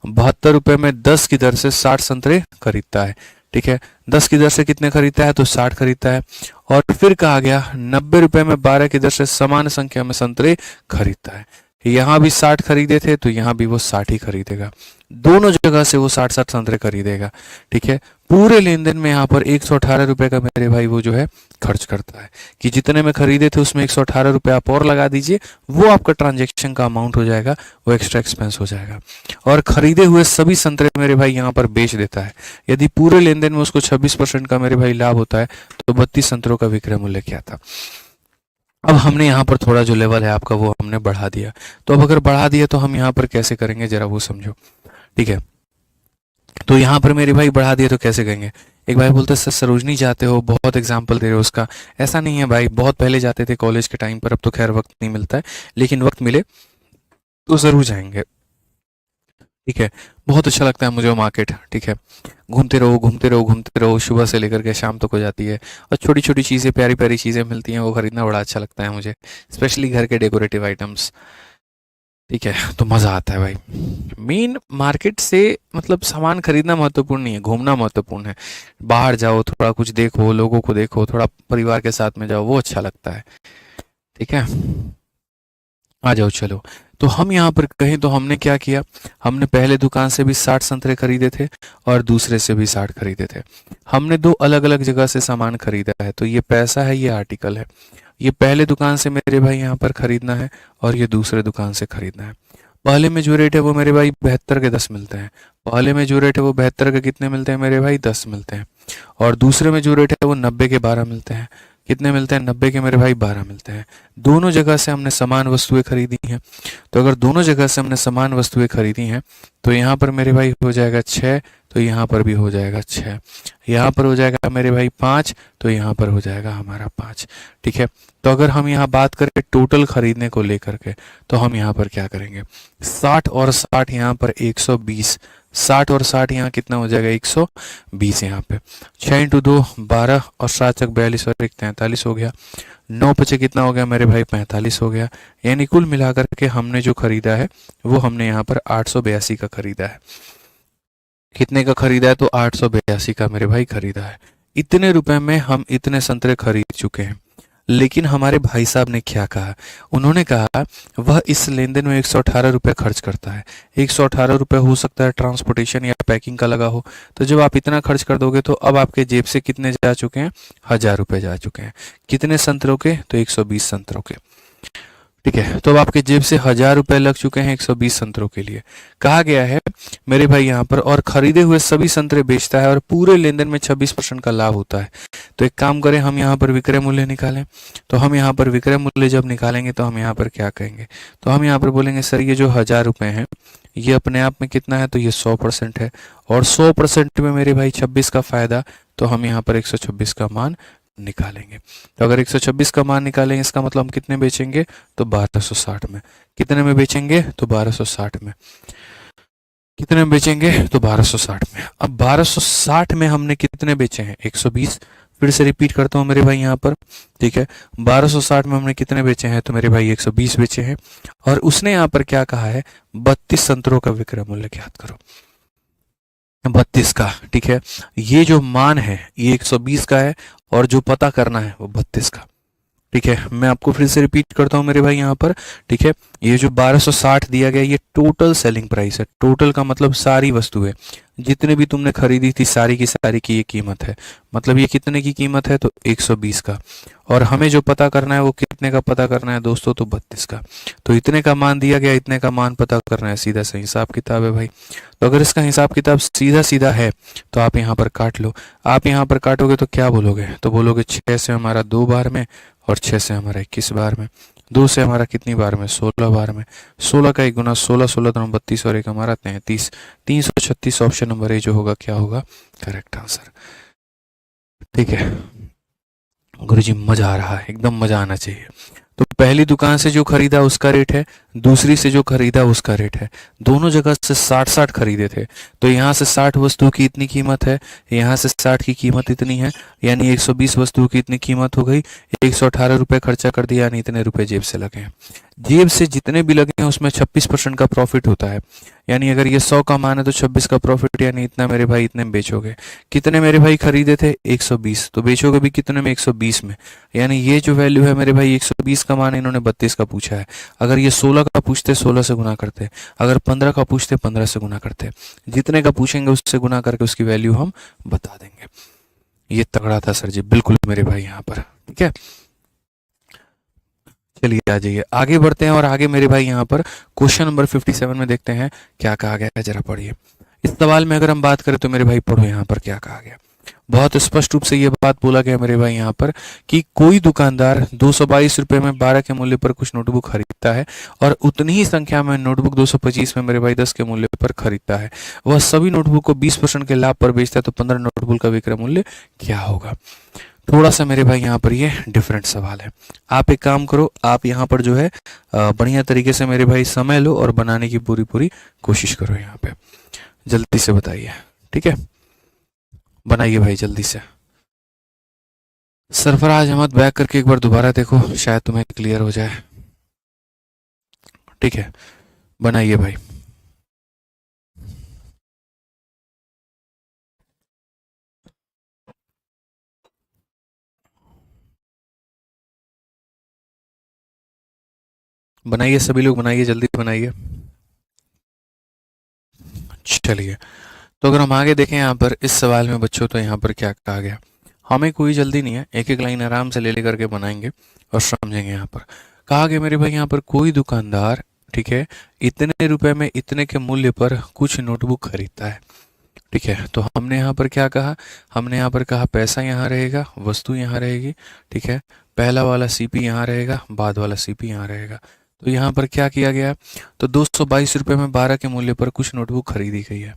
72 रुपए में 10 की दर से 60 संतरे खरीदता है। ठीक है, 10 की दर से कितने खरीदता है, तो 60 खरीदता है। और फिर कहा गया 90 रुपए में 12 की दर से समान संख्या में संतरे खरीदता है। यहाँ भी 60 खरीदे थे तो यहाँ भी वो 60 ही खरीदेगा, दोनों जगह से वो 60 संतरे खरीदेगा। ठीक है, पूरे लेन देन में यहाँ पर 118 रुपए का मेरे भाई वो जो है खर्च करता है, कि जितने में खरीदे थे उसमें 118 रुपए आप और लगा दीजिए, वो आपका ट्रांजेक्शन का अमाउंट हो जाएगा, वो एक्स्ट्रा एक्सपेंस हो जाएगा। और खरीदे हुए सभी संतरे मेरे भाई यहाँ पर बेच देता है। यदि पूरे लेन देन में उसको 26% का मेरे भाई लाभ होता है, तो 32 संतरों का विक्रय मूल्य क्या था। अब हमने यहाँ पर थोड़ा जो लेवल है आपका वो हमने बढ़ा दिया। तो अब अगर बढ़ा दिया तो हम यहाँ पर कैसे करेंगे, जरा वो समझो। ठीक है, तो यहाँ पर मेरे भाई बढ़ा दिया तो कैसे करेंगे। एक भाई बोलते सर सरोजनी जाते हो, बहुत एग्जाम्पल दे रहे हो उसका। ऐसा नहीं है भाई, बहुत पहले जाते थे कॉलेज के टाइम पर, अब तो खैर वक्त नहीं मिलता है, लेकिन वक्त मिले तो जरूर जाएंगे। ठीक है, बहुत अच्छा लगता है मुझे वो मार्केट। ठीक है, घूमते रहो घूमते रहो घूमते रहो, सुबह से लेकर के शाम तक हो जाती है, और छोटी छोटी चीज़ें, प्यारी प्यारी चीज़ें मिलती हैं, वो खरीदना बड़ा अच्छा लगता है मुझे, स्पेशली घर के डेकोरेटिव आइटम्स। ठीक है, तो मज़ा आता है भाई। मेन मार्केट से मतलब सामान खरीदना महत्वपूर्ण नहीं है, घूमना महत्वपूर्ण है। बाहर जाओ, थोड़ा कुछ देखो, लोगों को देखो, थोड़ा परिवार के साथ में जाओ, वो अच्छा लगता है। ठीक है, आ जाओ चलो। तो हम यहाँ पर कहें तो हमने क्या किया, हमने पहले दुकान से भी 60 संतरे खरीदे थे और दूसरे से भी 60 खरीदे थे। हमने दो अलग अलग जगह से सामान खरीदा है, तो ये पैसा है, ये आर्टिकल है। ये पहले दुकान से मेरे भाई यहाँ पर खरीदना है और ये दूसरे दुकान से खरीदना है। पहले में जो रेट है वो मेरे भाई 72 के 10 मिलते हैं। पहले में जो रेट है वो 72 के कितने मिलते हैं मेरे भाई, 10 मिलते हैं। और दूसरे में जो रेट है वो 90 के 12 मिलते हैं। कितने मिलते हैं, 90 के मेरे भाई 12 मिलते हैं। दोनों जगह से हमने समान वस्तुएं खरीदी हैं। तो अगर दोनों जगह से हमने समान वस्तुएं खरीदी हैं तो यहाँ पर मेरे भाई हो जाएगा 6, तो यहाँ पर भी हो जाएगा 6। यहाँ पर हो जाएगा मेरे भाई 5, तो यहाँ पर हो जाएगा हमारा 5। ठीक है, तो अगर हम यहाँ बात करें टोटल खरीदने को लेकर के, तो हम यहाँ पर क्या करेंगे, 60 और 60 यहाँ पर 120, 60 और 60 यहाँ कितना हो जाएगा, 120 यहाँ पे। 6 इंटू 2 12 और 7 तक 42 और 1 43 हो गया। 9 पचे कितना हो गया मेरे भाई, 45 हो गया। यानी कुल मिलाकर के हमने जो खरीदा है वो हमने यहाँ पर 882 का खरीदा है। कितने का खरीदा है, तो 882 का मेरे भाई खरीदा है। इतने रुपए में हम इतने संतरे खरीद चुके हैं। लेकिन हमारे भाई साहब ने क्या कहा, उन्होंने कहा वह इस लेन देन में 118 रुपये खर्च करता है। 118 रुपये हो सकता है ट्रांसपोर्टेशन या पैकिंग का लगा हो। तो जब आप इतना खर्च कर दोगे तो अब आपके जेब से कितने जा चुके हैं, 1000 रुपये जा चुके हैं। कितने संतरों के, तो 120 संतरों के। ठीक है, तो अब आपके जेब से 1000 रुपये लग चुके हैं 120 संतरों के लिए। कहा गया है मेरे भाई यहाँ पर, और खरीदे हुए सभी संतरे बेचता है और पूरे लेन देन में 26% का लाभ होता है। तो एक काम करें, हम यहाँ पर विक्रय मूल्य निकालें। तो हम यहाँ पर विक्रय मूल्य जब निकालेंगे तो हम यहाँ पर क्या कहेंगे, तो हम यहाँ पर बोलेंगे सर ये जो 1000 रुपये हैं ये अपने आप में कितना है, तो ये 100% है। और 100% में मेरे भाई 26 का फायदा, तो हम यहाँ पर 126 का मान निकालेंगे। तो अगर 126 का मान निकालेंगे इसका मतलब हम कितने बेचेंगे, तो 1260 में। कितने में बेचेंगे, तो 1260 में। कितने में बेचेंगे, तो 1260 में। अब 1260 में हमने कितने बेचे हैं, 120। फिर से रिपीट करता हूँ मेरे भाई यहाँ पर। ठीक है, 1260 में हमने कितने बेचे हैं, तो मेरे भाई 120 बेचे हैं। और उसने यहाँ पर क्या कहा है, 32 संतरों का विक्रय मूल्य ज्ञात करो। 32 का, ठीक है। ये जो मान है ये 120 का है और जो पता करना है वो 32 का। ठीक है, मैं आपको फिर से रिपीट करता हूँ मेरे भाई यहाँ पर। ठीक है, ये जो 1260 दिया गया ये टोटल सेलिंग प्राइस है। टोटल का मतलब सारी वस्तुएं जितने भी तुमने खरीदी थी सारी की सारी की ये कीमत है। मतलब ये कितने की कीमत है, तो 120 का। और हमें जो पता करना है वो कितने का पता करना है दोस्तों, तो 32 का। तो इतने का मान दिया गया, इतने का मान पता करना है, सीधा सा हिसाब किताब है भाई। तो अगर इसका हिसाब किताब सीधा सीधा है तो आप यहाँ पर काट लो। आप यहाँ पर काटोगे तो क्या बोलोगे, तो बोलोगे 6 से हमारा 2 बार में और 6 से हमारा 21 बार में। 2 से हमारा कितनी बार में, 16 बार में। 16 का 1 गुना 16, 16 दूना 32 और 1 हमारा 33। 336 ऑप्शन नंबर ए जो होगा क्या होगा, करेक्ट आंसर। ठीक है गुरुजी, मजा आ रहा है, एकदम मजा आना चाहिए। तो पहली दुकान से जो खरीदा उसका रेट है, दूसरी से जो खरीदा उसका रेट है। दोनों जगह से 60-60 खरीदे थे। तो यहाँ से 60 वस्तुओं की इतनी कीमत है, यहाँ से 60 की कीमत इतनी है, यानी 120 वस्तुओं की इतनी कीमत हो गई। 118 रुपये खर्चा कर दिया, यानी इतने रुपए जेब से लगे हैं। जेब से जितने भी लगे हैं उसमें 26% का प्रॉफिट होता है। यानी अगर ये 100 का मान है तो 26 का प्रॉफिट, यानी इतना मेरे भाई इतने में बेचोगे। कितने मेरे भाई खरीदे थे, 120, तो बेचोगे भी कितने में, 120 में। यानी ये जो वैल्यू है मेरे भाई 120 का मान इन्होंने 32 का पूछा है। अगर ये 16 का पूछते 16 से गुना करते, अगर 15 का पूछते 15 से गुना करते। जितने का पूछेंगे उससे गुना करके उसकी वैल्यू हम बता देंगे। ये तगड़ा था सर जी, बिल्कुल मेरे भाई यहाँ पर। ठीक है, चलिए आ जाइए, आगे बढ़ते हैं और आगे मेरे भाई यहाँ पर क्वेश्चन नंबर 57 में देखते हैं क्या कहा गया है, जरा पढ़िए। इस सवाल में अगर हम बात करें तो मेरे भाई पढ़ो यहाँ पर क्या कहा गया। बहुत स्पष्ट रूप से ये बात बोला गया मेरे भाई यहाँ पर कि कोई दुकानदार 222 रुपये में 12 के मूल्य पर कुछ नोटबुक खरीदता है और उतनी ही संख्या में नोटबुक 225 में मेरे भाई 10 के मूल्य पर खरीदता है। वह सभी नोटबुक को 20% के लाभ पर बेचता है, तो 15 नोटबुक का विक्रय मूल्य क्या होगा। थोड़ा सा मेरे भाई यहाँ पर ये डिफरेंट सवाल है। आप एक काम करो, आप यहाँ पर जो है बढ़िया तरीके से मेरे भाई समय लो और बनाने की पूरी पूरी कोशिश करो। यहाँ पे जल्दी से बताइए, ठीक है, बनाइए भाई जल्दी से। सरफराज अहमद बैक करके एक बार दोबारा देखो, शायद तुम्हें क्लियर हो जाए। ठीक है, बनाइए भाई। बनाइए सभी लोग, बनाइए, जल्दी बनाइए। चलिए, तो अगर हम आगे देखें यहाँ पर इस सवाल में बच्चों, तो यहाँ पर क्या कहा गया। हमें कोई जल्दी नहीं है, एक एक लाइन आराम से ले लेकर के बनाएंगे और समझेंगे। यहाँ पर कहा गया मेरे भाई, यहाँ पर कोई दुकानदार, ठीक है, इतने रुपए में इतने के मूल्य पर कुछ नोटबुक खरीदता है। ठीक है, तो हमने यहाँ पर क्या कहा, हमने यहाँ पर कहा पैसा यहाँ रहेगा, वस्तु यहाँ रहेगी। ठीक है, पहला वाला सीपी यहाँ रहेगा, बाद वाला सीपी यहाँ रहेगा। तो यहाँ पर क्या किया गया, तो 222 रुपये में 12 के मूल्य पर कुछ नोटबुक खरीदी गई है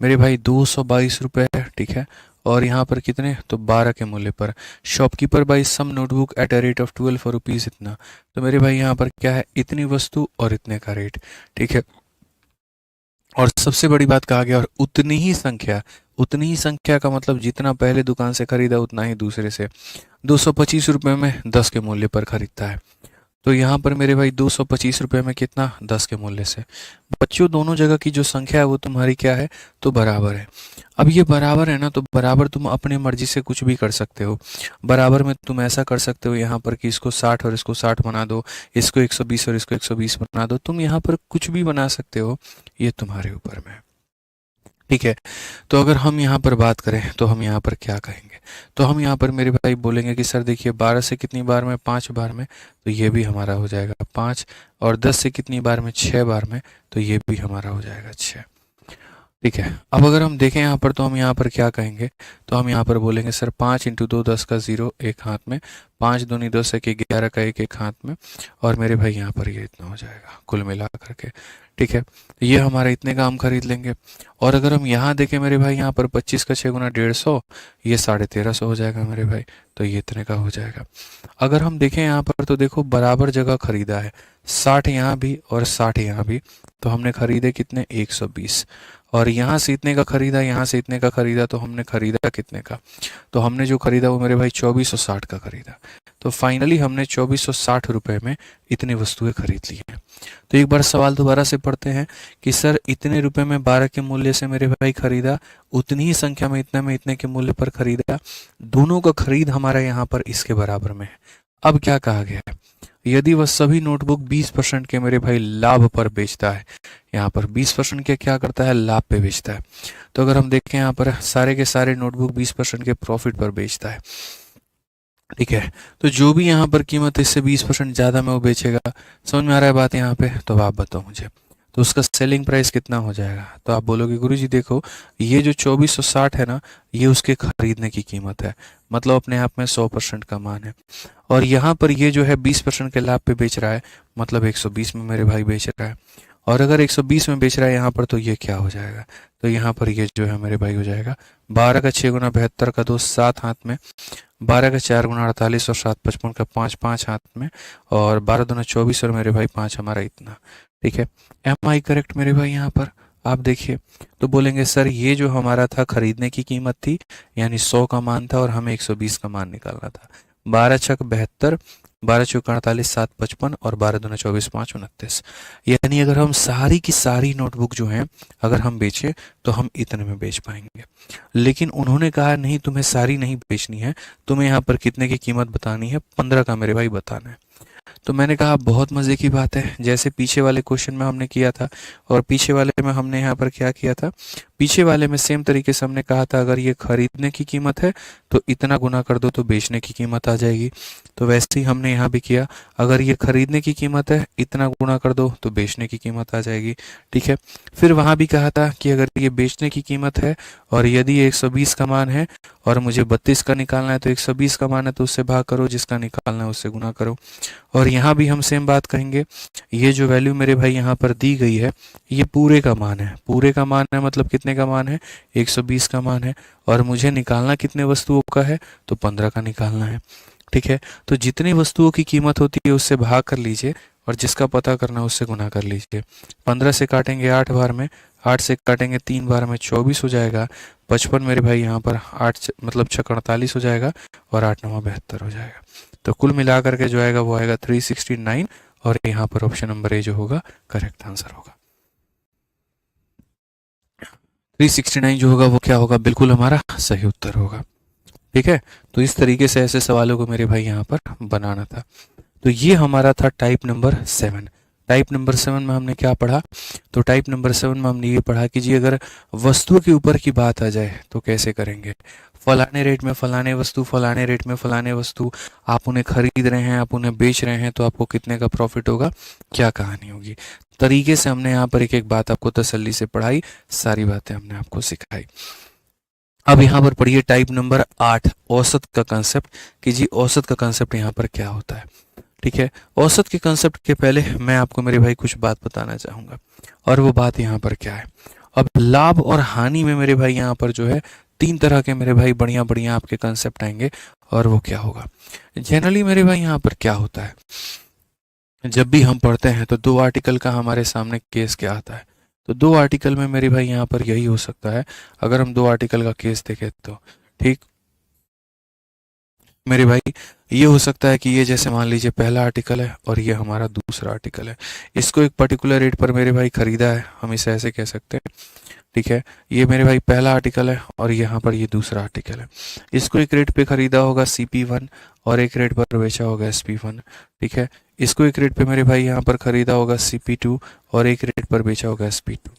मेरे भाई, 222 रुपये है। ठीक है, और यहाँ पर कितने, तो 12 के मूल्य पर। Shopkeeper buy some notebook at a rate of 12 rupees इतना। तो मेरे भाई यहाँ पर क्या है, इतनी वस्तु और इतने का रेट। ठीक है, और सबसे बड़ी बात कहा गया, और उतनी ही संख्या, उतनी ही संख्या का मतलब जितना पहले दुकान से खरीदा उतना ही दूसरे से। 225 रुपये में 10 के मूल्य पर खरीदता है। तो यहाँ पर मेरे भाई 225 रुपये में कितना, 10 के मूल्य से। बच्चों दोनों जगह की जो संख्या है वो तुम्हारी क्या है, तो बराबर है। अब ये बराबर है ना, तो बराबर तुम अपने मर्जी से कुछ भी कर सकते हो। बराबर में तुम ऐसा कर सकते हो यहाँ पर कि इसको 60 और इसको 60 बना दो, इसको 120 और इसको 120 बना दो। तुम यहाँ पर कुछ भी बना सकते हो, ये तुम्हारे ऊपर में है। ठीक है, तो अगर हम यहाँ पर बात करें तो हम यहाँ पर क्या कहेंगे, तो हम यहाँ पर मेरे भाई बोलेंगे कि सर देखिए 12 से कितनी बार में, 5 बार में, तो ये भी हमारा हो जाएगा 5। और 10 से कितनी बार में, 6 बार में, तो ये भी हमारा हो जाएगा 6। ठीक है, अब अगर हम देखें यहाँ पर, तो हम यहाँ पर क्या कहेंगे, तो हम यहाँ पर बोलेंगे सर 5 इंटू 2 10 का 0 एक हाथ में, 5 दूनी 10 एक 11 का एक हाथ में, और मेरे भाई यहाँ पर ये इतना हो जाएगा कुल मिला करके। ठीक है, तो ये हमारा इतने का हम खरीद लेंगे। और अगर हम यहाँ देखें मेरे भाई, यहाँ पर 25 का 6 गुना 150, ये 1350 हो जाएगा मेरे भाई, तो ये इतने का हो जाएगा। अगर हम देखें यहाँ पर, तो देखो बराबर जगह खरीदा है, 60 यहाँ भी और 60 यहाँ भी, तो हमने खरीदे कितने, 120। और यहाँ से इतने का खरीदा, यहाँ से इतने का खरीदा, तो हमने खरीदा कितने का, तो हमने जो खरीदा वो मेरे भाई 2460 का खरीदा। तो फाइनली हमने 2460 रुपये में इतनी वस्तुएं खरीद ली हैं। तो एक बार सवाल दोबारा से पढ़ते हैं कि सर इतने रुपए में 12 के मूल्य से मेरे भाई खरीदा, उतनी ही संख्या में इतने के मूल्य पर खरीदा, दोनों का खरीद हमारा यहाँ पर इसके बराबर में है। अब क्या कहा गया है, यदि वह सभी नोटबुक 20% के मेरे भाई लाभ पर बेचता है, यहाँ पर 20% के क्या करता है, लाभ पे बेचता है। तो अगर हम देखें यहाँ पर सारे के सारे नोटबुक 20% के प्रॉफिट पर बेचता है। ठीक है, तो जो भी यहाँ पर कीमत है इससे 20% ज़्यादा में वो बेचेगा। समझ में आ रहा है बात यहाँ पे, तो आप बताओ मुझे, तो उसका सेलिंग प्राइस कितना हो जाएगा। तो आप बोलोगे गुरुजी देखो, ये जो 2460 है ना, ये उसके खरीदने की कीमत है, मतलब अपने आप में 100% का मान है। और यहाँ पर ये जो है 20% के लाभ पे बेच रहा है, मतलब 120 में मेरे भाई बेच रहा है। और अगर 120 में बेच रहा है यहाँ पर, तो ये क्या हो जाएगा, तो यहाँ पर ये जो है मेरे भाई हो जाएगा 12 का 6 गुना 72 का 2 7 हाथ में, 12 का 4 गुना 48 और 7 55 का 5 5 हाथ में, और 12 दूना 24 और मेरे भाई 5 हमारा इतना। ठीक है, एम आई करेक्ट मेरे भाई यहाँ पर आप देखिए। तो बोलेंगे सर ये जो हमारा था खरीदने की कीमत थी, यानी 100 का मान था और हमें 120 का मान निकालना था। 12 छक 72, 12 चौक 48, 7 55 और 12 दूना 24 5 29। यानी अगर हम सारी की सारी नोटबुक जो हैं अगर हम बेचें तो हम इतने में बेच पाएंगे। लेकिन उन्होंने कहा नहीं, तुम्हें सारी नहीं बेचनी है, तुम्हें यहाँ पर कितने की कीमत बतानी है, 15 का मेरे भाई बताना है। तो मैंने कहा बहुत मज़े की बात है, जैसे पीछे वाले क्वेश्चन में हमने किया था, और पीछे वाले में हमने यहाँ पर क्या किया था, पीछे वाले में सेम तरीके से हमने कहा था अगर ये खरीदने की कीमत है तो इतना गुना कर दो तो बेचने की कीमत आ जाएगी। तो वैसे ही हमने यहाँ भी किया, अगर ये खरीदने की कीमत है इतना गुना कर दो तो बेचने की कीमत आ जाएगी। ठीक है, फिर वहाँ भी कहा था कि अगर ये बेचने की कीमत है और यदि ये 120 का मान है और मुझे 32 का निकालना है, तो 120 का मान है तो उससे भाग करो, जिसका निकालना है उससे गुना करो। और यहाँ भी हम सेम बात कहेंगे, ये जो वैल्यू मेरे भाई यहाँ पर दी गई है ये पूरे का मान है, पूरे का मान है मतलब कितने का मान है, 120 का मान है, और मुझे निकालना कितने वस्तुओं का है, तो 15 का निकालना है। ठीक है, तो जितनी वस्तुओं की कीमत होती है उससे भाग कर लीजिए और जिसका पता करना है उससे गुना कर लीजिए। 15 से काटेंगे 8 बार में, 8 से काटेंगे 3 बार में 24 हो जाएगा, 55 मेरे भाई यहाँ पर 8 मतलब 6 48 हो जाएगा, और 8 9 72 हो जाएगा। तो कुल मिलाकर के जो आएगा वो आएगा 369, और यहाँ पर ऑप्शन नंबर ए जो होगा करेक्ट आंसर होगा। 369 जो होगा वो क्या होगा, बिल्कुल हमारा सही उत्तर होगा। ठीक है, तो इस तरीके से ऐसे सवालों को मेरे भाई यहाँ पर बनाना था। तो ये हमारा था टाइप नंबर 7। टाइप नंबर 7 में हमने क्या पढ़ा, तो टाइप नंबर 7 में हमने ये पढ़ा कि जी अगर वस्तु के ऊपर की बात आ जाए तो कैसे करेंगे। फलाने रेट में फलाने वस्तु, फलाने रेट में फलाने वस्तु, आप उन्हें खरीद रहे हैं, आप उन्हें बेच रहे हैं, तो आपको कितने का प्रॉफिट होगा, क्या कहानी होगी। तरीके से हमने यहाँ पर एक एक बात आपको तसल्ली से पढ़ाई, सारी बातें हमने आपको सिखाई। अब यहाँ पर पढ़िए टाइप नंबर 8, औसत का कंसेप्ट, कि जी औसत का कंसेप्ट यहाँ पर क्या होता है। ठीक है, औसत के कंसेप्ट के पहले मैं आपको मेरे भाई कुछ बात बताना चाहूँगा, और वो बात यहाँ पर क्या है। अब लाभ और हानि में मेरे भाई यहाँ पर जो है 3 तरह के मेरे भाई बढ़िया बढ़िया आपके कंसेप्ट आएंगे, और वो क्या होगा। जनरली मेरे भाई यहाँ पर क्या होता है, जब भी हम पढ़ते हैं तो 2 आर्टिकल का हमारे सामने केस क्या आता है, तो 2 आर्टिकल में मेरे भाई यहाँ पर यही हो सकता है, अगर हम 2 आर्टिकल का केस देखें तो। ठीक मेरे भाई, ये हो सकता है कि ये जैसे मान लीजिए पहला आर्टिकल है और ये हमारा दूसरा आर्टिकल है, इसको एक पर्टिकुलर रेट पर मेरे भाई खरीदा है, हम इसे ऐसे कह सकते हैं। ठीक है, ये मेरे भाई पहला आर्टिकल है और यहाँ पर ये दूसरा आर्टिकल है, इसको एक रेट पे खरीदा होगा CP1 और एक रेट पर बेचा होगा SP1। ठीक है, इसको एक रेट पे मेरे भाई यहाँ पर खरीदा होगा CP2 और एक रेट पर बेचा होगा SP2।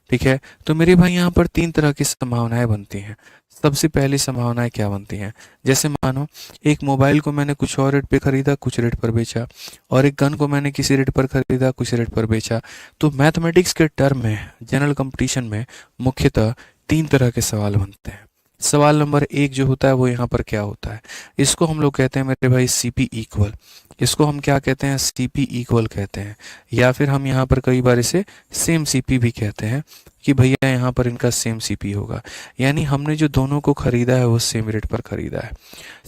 ठीक है, तो मेरे भाई यहाँ पर 3 तरह की संभावनाएं बनती हैं। सबसे पहली संभावनाएं क्या बनती हैं, जैसे मानो एक मोबाइल को मैंने कुछ और रेट पे खरीदा, कुछ रेट पर बेचा, और एक गन को मैंने किसी रेट पर खरीदा, कुछ रेट पर बेचा। तो मैथमेटिक्स के टर्म में, जनरल कंपटीशन में मुख्यतः 3 तरह के सवाल बनते हैं। सवाल नंबर 1 जो होता है वो यहाँ पर क्या होता है, इसको हम लोग कहते हैं मेरे भाई CP इक्वल। इसको हम क्या कहते हैं, CP इक्वल कहते हैं, या फिर हम यहाँ पर कई बार इसे सेम CP भी कहते हैं, कि भैया यहाँ पर इनका सेम CP होगा, यानी हमने जो दोनों को खरीदा है वो सेम रेट पर खरीदा है।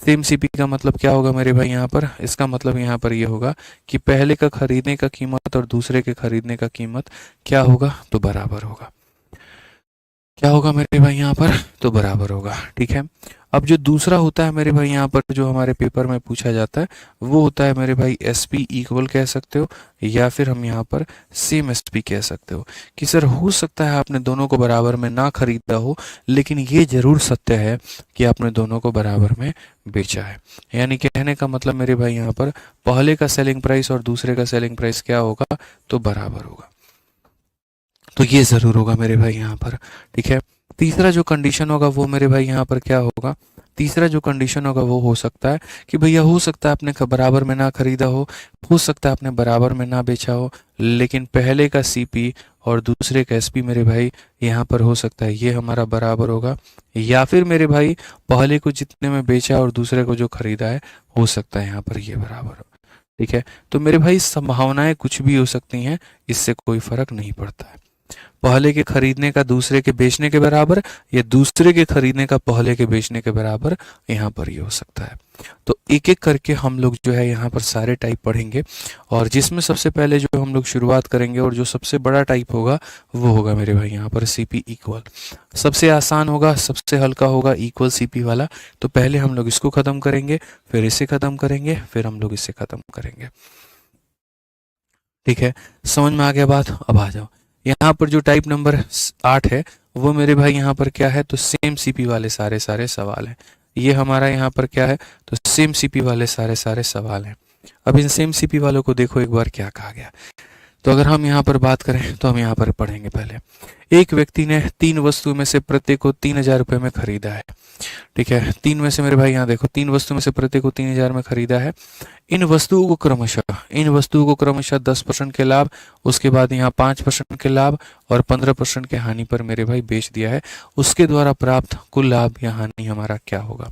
सेम CP का मतलब क्या होगा मेरे भाई यहाँ पर, इसका मतलब यहाँ पर ये होगा कि पहले का खरीदने का कीमत और दूसरे के खरीदने का कीमत क्या होगा, तो बराबर होगा। क्या होगा मेरे भाई यहाँ पर, तो बराबर होगा। ठीक है, अब जो दूसरा होता है मेरे भाई यहाँ पर जो हमारे पेपर में पूछा जाता है वो होता है मेरे भाई SP इक्वल कह सकते हो, या फिर हम यहाँ पर सेम SP कह सकते हो। कि सर हो सकता है आपने दोनों को बराबर में ना खरीदा हो, लेकिन ये जरूर सत्य है कि आपने दोनों को बराबर में बेचा है। यानी कहने का मतलब मेरे भाई यहाँ पर पहले का सेलिंग प्राइस और दूसरे का सेलिंग प्राइस क्या होगा, तो बराबर होगा। तो ये ज़रूर होगा मेरे भाई यहाँ पर। ठीक है, तीसरा जो कंडीशन होगा वो मेरे भाई यहाँ पर क्या होगा, तीसरा जो कंडीशन होगा वो हो सकता है कि भैया हो सकता है आपने बराबर में ना खरीदा हो सकता है आपने बराबर में ना बेचा हो, लेकिन पहले का CP और दूसरे का SP मेरे भाई यहाँ पर हो सकता है ये हमारा बराबर होगा, या फिर मेरे भाई पहले को जितने में बेचा और दूसरे को जो खरीदा है हो सकता है यहाँ पर ये बराबर हो। ठीक है, तो मेरे भाई संभावनाएं कुछ भी हो सकती हैं, इससे कोई फर्क नहीं पड़ता है। पहले के खरीदने का दूसरे के बेचने के बराबर, या दूसरे के खरीदने का पहले के बेचने के बराबर, यहाँ पर ये हो सकता है। तो एक एक करके हम लोग जो है यहाँ पर सारे टाइप पढ़ेंगे, और जिसमें सबसे पहले जो हम लोग शुरुआत करेंगे और जो सबसे बड़ा टाइप होगा वो होगा मेरे भाई यहाँ पर CP इक्वल। सबसे आसान होगा, सबसे हल्का होगा इक्वल CP वाला। तो पहले हम लोग इसको ख़त्म करेंगे, फिर इसे ख़त्म करेंगे, फिर हम लोग इसे ख़त्म करेंगे। ठीक है, समझ में आ गया बात। अब आ जाओ यहाँ पर जो टाइप नंबर 8 है वो मेरे भाई यहाँ पर क्या है, तो सेम CP वाले सारे सारे सवाल हैं। ये हमारा यहाँ पर क्या है, तो सेम CP वाले सारे सारे सवाल हैं। अब इन सेम CP वालों को देखो एक बार क्या कहा गया। तो अगर हम यहाँ पर बात करें तो हम यहाँ पर पढ़ेंगे पहले, एक व्यक्ति ने 3 वस्तु में से प्रत्येक को 3000 रुपये में खरीदा है। ठीक है, 3 में से मेरे भाई यहाँ देखो 3 वस्तु में से प्रत्येक को 3000 में खरीदा है। इन वस्तुओं को क्रमशः 10% के लाभ, उसके बाद यहाँ 5% के लाभ और 15% के हानि पर मेरे भाई बेच दिया है। उसके द्वारा प्राप्त कुल लाभ या हानि हमारा क्या होगा।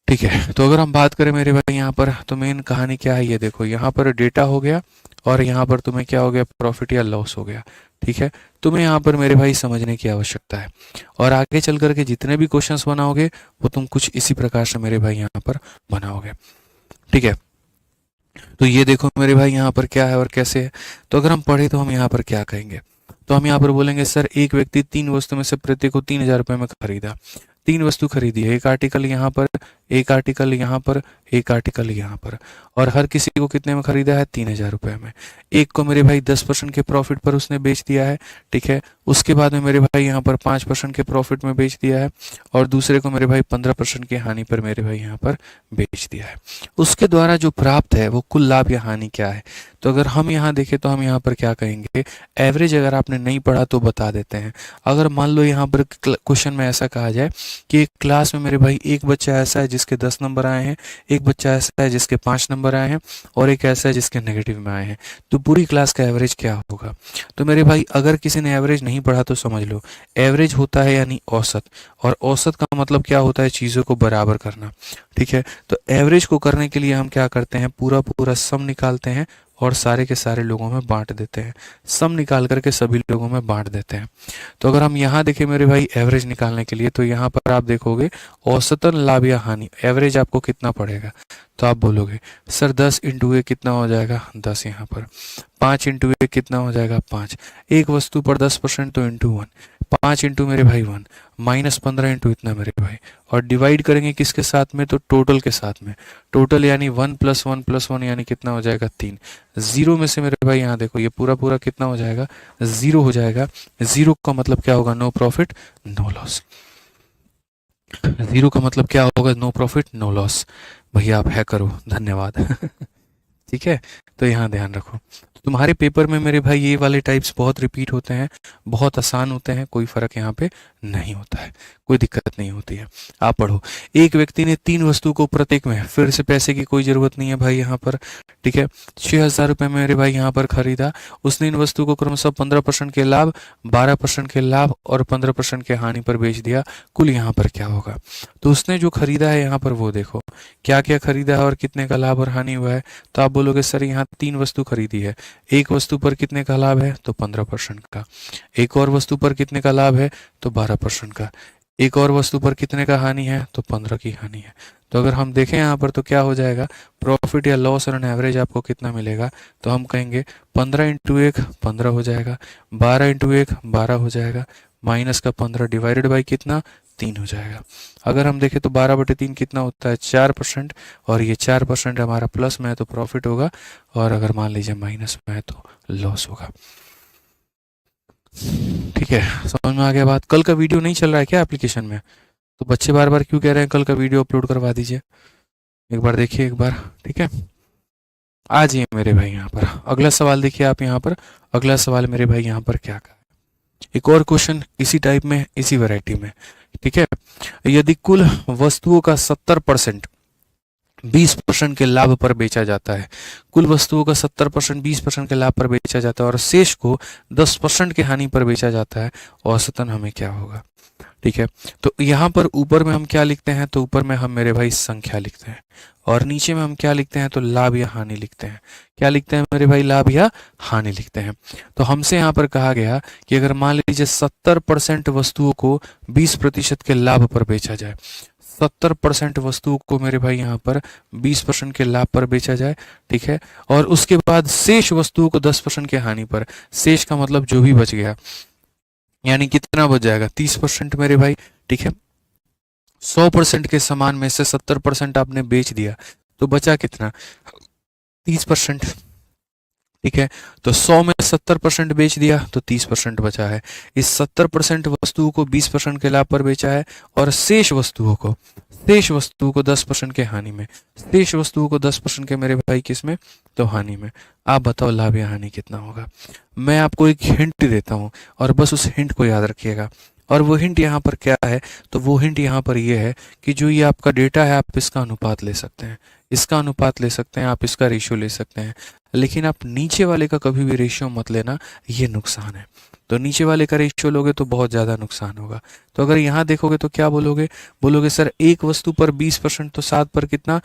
ठीक है, तो अगर हम बात करें मेरे भाई यहाँ पर, तो मेन कहानी क्या है ये देखो, यहाँ पर डेटा हो गया और यहाँ पर तुम्हें क्या हो गया, प्रॉफिट या लॉस हो गया। ठीक है, तुम्हें यहाँ पर मेरे भाई समझने की आवश्यकता है, और आगे चल करके जितने भी क्वेश्चंस बनाओगे वो तुम कुछ इसी प्रकार से मेरे भाई यहाँ पर बनाओगे। ठीक है, तो ये देखो मेरे भाई यहाँ पर क्या है और कैसे है। तो अगर हम पढ़े तो हम यहाँ पर क्या कहेंगे, तो हम यहाँ पर बोलेंगे सर एक व्यक्ति 3 वस्तु में से प्रत्येक को 3000 रुपये में खरीदा। 3 वस्तु खरीदी है, एक आर्टिकल यहाँ पर, एक आर्टिकल यहाँ पर, एक आर्टिकल यहाँ पर, और हर किसी को कितने में खरीदा है, 3000 रुपये में। एक को मेरे भाई 10% के प्रॉफिट पर उसने बेच दिया है, ठीक है। उसके बाद में मेरे भाई यहाँ पर 5% के प्रॉफिट में बेच दिया है, और दूसरे को मेरे भाई 15% की हानि पर मेरे भाई यहाँ पर बेच दिया है। उसके द्वारा जो प्राप्त है वो कुल लाभ या हानि क्या है। तो अगर हम यहाँ देखें तो हम यहाँ पर क्या कहेंगे, एवरेज अगर आपने नहीं पढ़ा तो बता देते हैं। अगर मान लो यहाँ पर क्वेश्चन में ऐसा कहा जाए कि एक क्लास में मेरे भाई एक बच्चा ऐसा है जिसके 10 नंबर आए हैं, एक बच्चा ऐसा है जिसके 5 नंबर आए हैं, और एक ऐसा है जिसके नेगेटिव में आए हैं, तो पूरी क्लास का एवरेज क्या होगा। तो मेरे भाई अगर किसी ने एवरेज नहीं पढ़ा तो समझ लो, एवरेज होता है यानी औसत, और औसत का मतलब क्या होता है, चीज़ों को बराबर करना, ठीक है। तो एवरेज को करने के लिए हम क्या करते हैं, पूरा पूरा सम निकालते हैं और सारे के सारे लोगों में बांट देते हैं, सम निकाल करके सभी लोगों में बांट देते हैं। तो अगर हम यहाँ देखें मेरे भाई एवरेज निकालने के लिए, तो यहाँ पर आप देखोगे औसतन लाभ या हानि, एवरेज आपको कितना पड़ेगा, तो आप बोलोगे सर 10 इंटू ए कितना हो जाएगा, 10 यहाँ पर, 5 इंटू ए कितना हो जाएगा, 5, एक वस्तु पर 10% तो इंटू 1, 5 इंटू मेरे भाई 1, माइनस 15 इंटू इतना मेरे भाई, और डिवाइड करेंगे किसके साथ में, तो टोटल के साथ में, टोटल यानी 1 + 1 + 1 यानी कितना हो जाएगा, 3। जीरो में से मेरे भाई यहाँ देखो ये पूरा पूरा कितना हो जाएगा, जीरो हो जाएगा। जीरो का मतलब क्या होगा, no profit no loss. Zero का मतलब क्या होगा, नो प्रॉफिट नो लॉस। भैया आप है करो, धन्यवाद। ठीक है, तो यहाँ ध्यान रखो। तुम्हारे पेपर में मेरे भाई ये वाले टाइप्स बहुत रिपीट होते हैं, बहुत आसान होते हैं, कोई फर्क यहाँ पे नहीं होता है, कोई दिक्कत नहीं होती है। आप पढ़ो, एक व्यक्ति ने 3 वस्तु को प्रत्येक में, फिर से पैसे की कोई जरूरत नहीं है भाई यहाँ पर, ठीक है। 6000 रुपये में मेरे भाई यहाँ पर खरीदा, उसने इन वस्तु को क्रमशः 15% के लाभ, 12% के लाभ और 15% के हानि पर बेच दिया। कुल यहाँ पर क्या होगा, तो उसने जो खरीदा है यहाँ पर वो देखो क्या क्या खरीदा है और कितने का लाभ और हानि हुआ है। तो आप बोलोगे सर यहाँ 3 वस्तु खरीदी है, एक वस्तु पर कितने का लाभ है, तो 15% का, एक और वस्तु पर कितने का लाभ है, तो 12% का, एक और वस्तु पर कितने का हानि है, तो 15 की हानि है। तो अगर हम देखें यहाँ पर तो क्या हो जाएगा, प्रॉफिट या लॉस ऑन एवरेज आपको कितना मिलेगा, तो हम कहेंगे 15 इंटू 1 15 हो जाएगा, 12 इंटू 1 12 हो जाएगा, माइनस का 15 डिवाइडेड बाई कितना, 3 हो जाएगा। अगर हम देखें तो 12/3 कितना होता है, 4%, और ये 4% हमारा प्लस में है तो प्रॉफिट होगा, और अगर मान लीजिए माइनस में है तो लॉस होगा। ठीक है, समझ में आ गया बात। कल का वीडियो नहीं चल रहा है क्या एप्लीकेशन में, तो बच्चे बार बार क्यों कह रहे हैं कल का वीडियो अपलोड करवा दीजिए, एक बार देखिए एक बार, ठीक है। आ जाइए मेरे भाई यहाँ पर, अगला सवाल देखिए आप यहाँ पर, अगला सवाल मेरे भाई यहाँ पर क्या कहा, एक और क्वेश्चन इसी टाइप में, इसी वैरायटी में, ठीक है। यदि कुल वस्तुओं का 70% 20% के लाभ पर बेचा जाता है, कुल वस्तुओं का 70% 20% के लाभ पर बेचा जाता है और शेष को 10% के हानि पर बेचा जाता है, औसतन हमें क्या होगा। ठीक है, तो यहाँ पर ऊपर में हम क्या लिखते हैं, तो ऊपर में हम मेरे भाई संख्या लिखते हैं, और नीचे में हम क्या लिखते हैं, तो लाभ या हानि लिखते हैं। क्या लिखते हैं मेरे भाई, लाभ या हानि लिखते हैं। तो हमसे यहाँ पर कहा गया कि अगर मान लीजिए 70% वस्तुओं को 20% के लाभ पर बेचा जाए, 70% वस्तुओं को मेरे भाई यहाँ पर 20% के लाभ पर बेचा जाए, ठीक है, और उसके बाद शेष वस्तुओं को 10% के हानि पर, शेष का मतलब जो भी बच गया, यानी कितना बच जाएगा, 30% मेरे भाई, ठीक है। 100% के सामान में से 70% आपने बेच दिया तो बचा कितना, 30%, ठीक है। तो 100 में 70% बेच दिया तो 30% बचा है। इस 70% वस्तुओं को 20% के लाभ पर बेचा है, और शेष वस्तुओं को 10% के हानि में, शेष वस्तुओं को 10% के मेरे भाई किस में, तो हानि में। आप बताओ लाभ या हानि कितना होगा। मैं आपको एक हिंट देता हूं और बस उस हिंट को याद रखिएगा। और वो हिंट यहाँ पर क्या है, तो वो हिंट यहाँ पर ये है कि जो ये आपका डेटा है आप इसका अनुपात ले सकते हैं, इसका अनुपात ले सकते हैं, आप इसका रेशियो ले सकते हैं, लेकिन आप नीचे वाले का कभी भी रेशियो मत लेना, ये नुकसान है। तो नीचे वाले का रेशियो लोगे तो बहुत ज़्यादा नुकसान होगा। तो अगर यहाँ देखोगे तो क्या बोलोगे, बोलोगे सर एक वस्तु पर 20%, तो 7 पर कितना,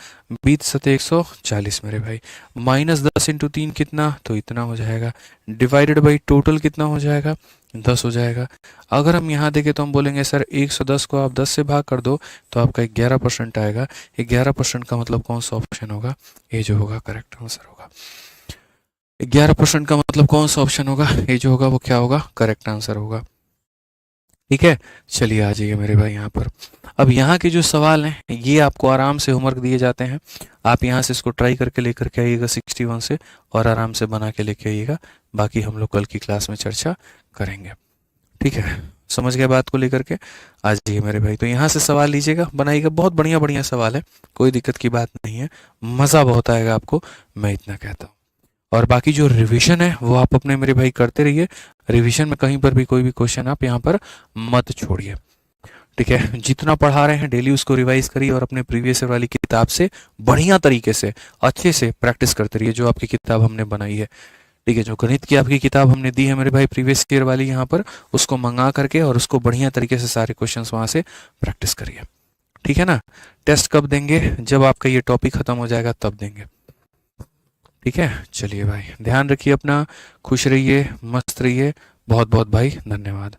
20 × 140 मेरे भाई, -10 × 3 कितना, तो इतना हो जाएगा, डिवाइडेड बाई टोटल कितना हो जाएगा, 10 हो जाएगा। अगर हम यहाँ देखें तो हम बोलेंगे सर 110 को आप 10 से भाग कर दो तो आपका 11% आएगा। 11% का मतलब कौन सा ऑप्शन होगा, ये जो होगा करेक्ट आंसर होगा। 11% का मतलब कौन सा ऑप्शन होगा, ये जो होगा वो क्या होगा, करेक्ट आंसर होगा। ठीक है, चलिए आ जाइए मेरे भाई यहाँ पर। अब यहाँ के जो सवाल हैं ये आपको आराम से होमवर्क दिए जाते हैं, आप यहाँ से इसको ट्राई करके लेकर के आइएगा 61 से, और आराम से बना के लेके आइएगा। बाकी हम लोग कल की क्लास में चर्चा करेंगे। ठीक है, समझ गए बात को लेकर के? आ जाइए मेरे भाई, तो यहाँ से सवाल लीजिएगा, बनाइएगा। बहुत बढ़िया बढ़िया सवाल है, कोई दिक्कत की बात नहीं है, मज़ा बहुत आएगा आपको, मैं इतना कहता हूँ। और बाकी जो रिवीजन है वो आप अपने मेरे भाई करते रहिए। रिवीजन में कहीं पर भी कोई भी क्वेश्चन आप यहाँ पर मत छोड़िए। ठीक है, जितना पढ़ा रहे हैं डेली उसको रिवाइज करिए, और अपने प्रीवियस ईयर वाली किताब से बढ़िया तरीके से अच्छे से प्रैक्टिस करते रहिए, जो आपकी किताब हमने बनाई है। ठीक है, जो गणित की आपकी किताब हमने दी है मेरे भाई प्रीवियस ईयर वाली, यहाँ पर उसको मंगा करके और उसको बढ़िया तरीके से सारे क्वेश्चंस वहाँ से प्रैक्टिस करिए। ठीक है ना? टेस्ट कब देंगे? जब आपका ये टॉपिक खत्म हो जाएगा तब देंगे। ठीक है, चलिए भाई ध्यान रखिए अपना, खुश रहिए, मस्त रहिए। बहुत बहुत भाई धन्यवाद।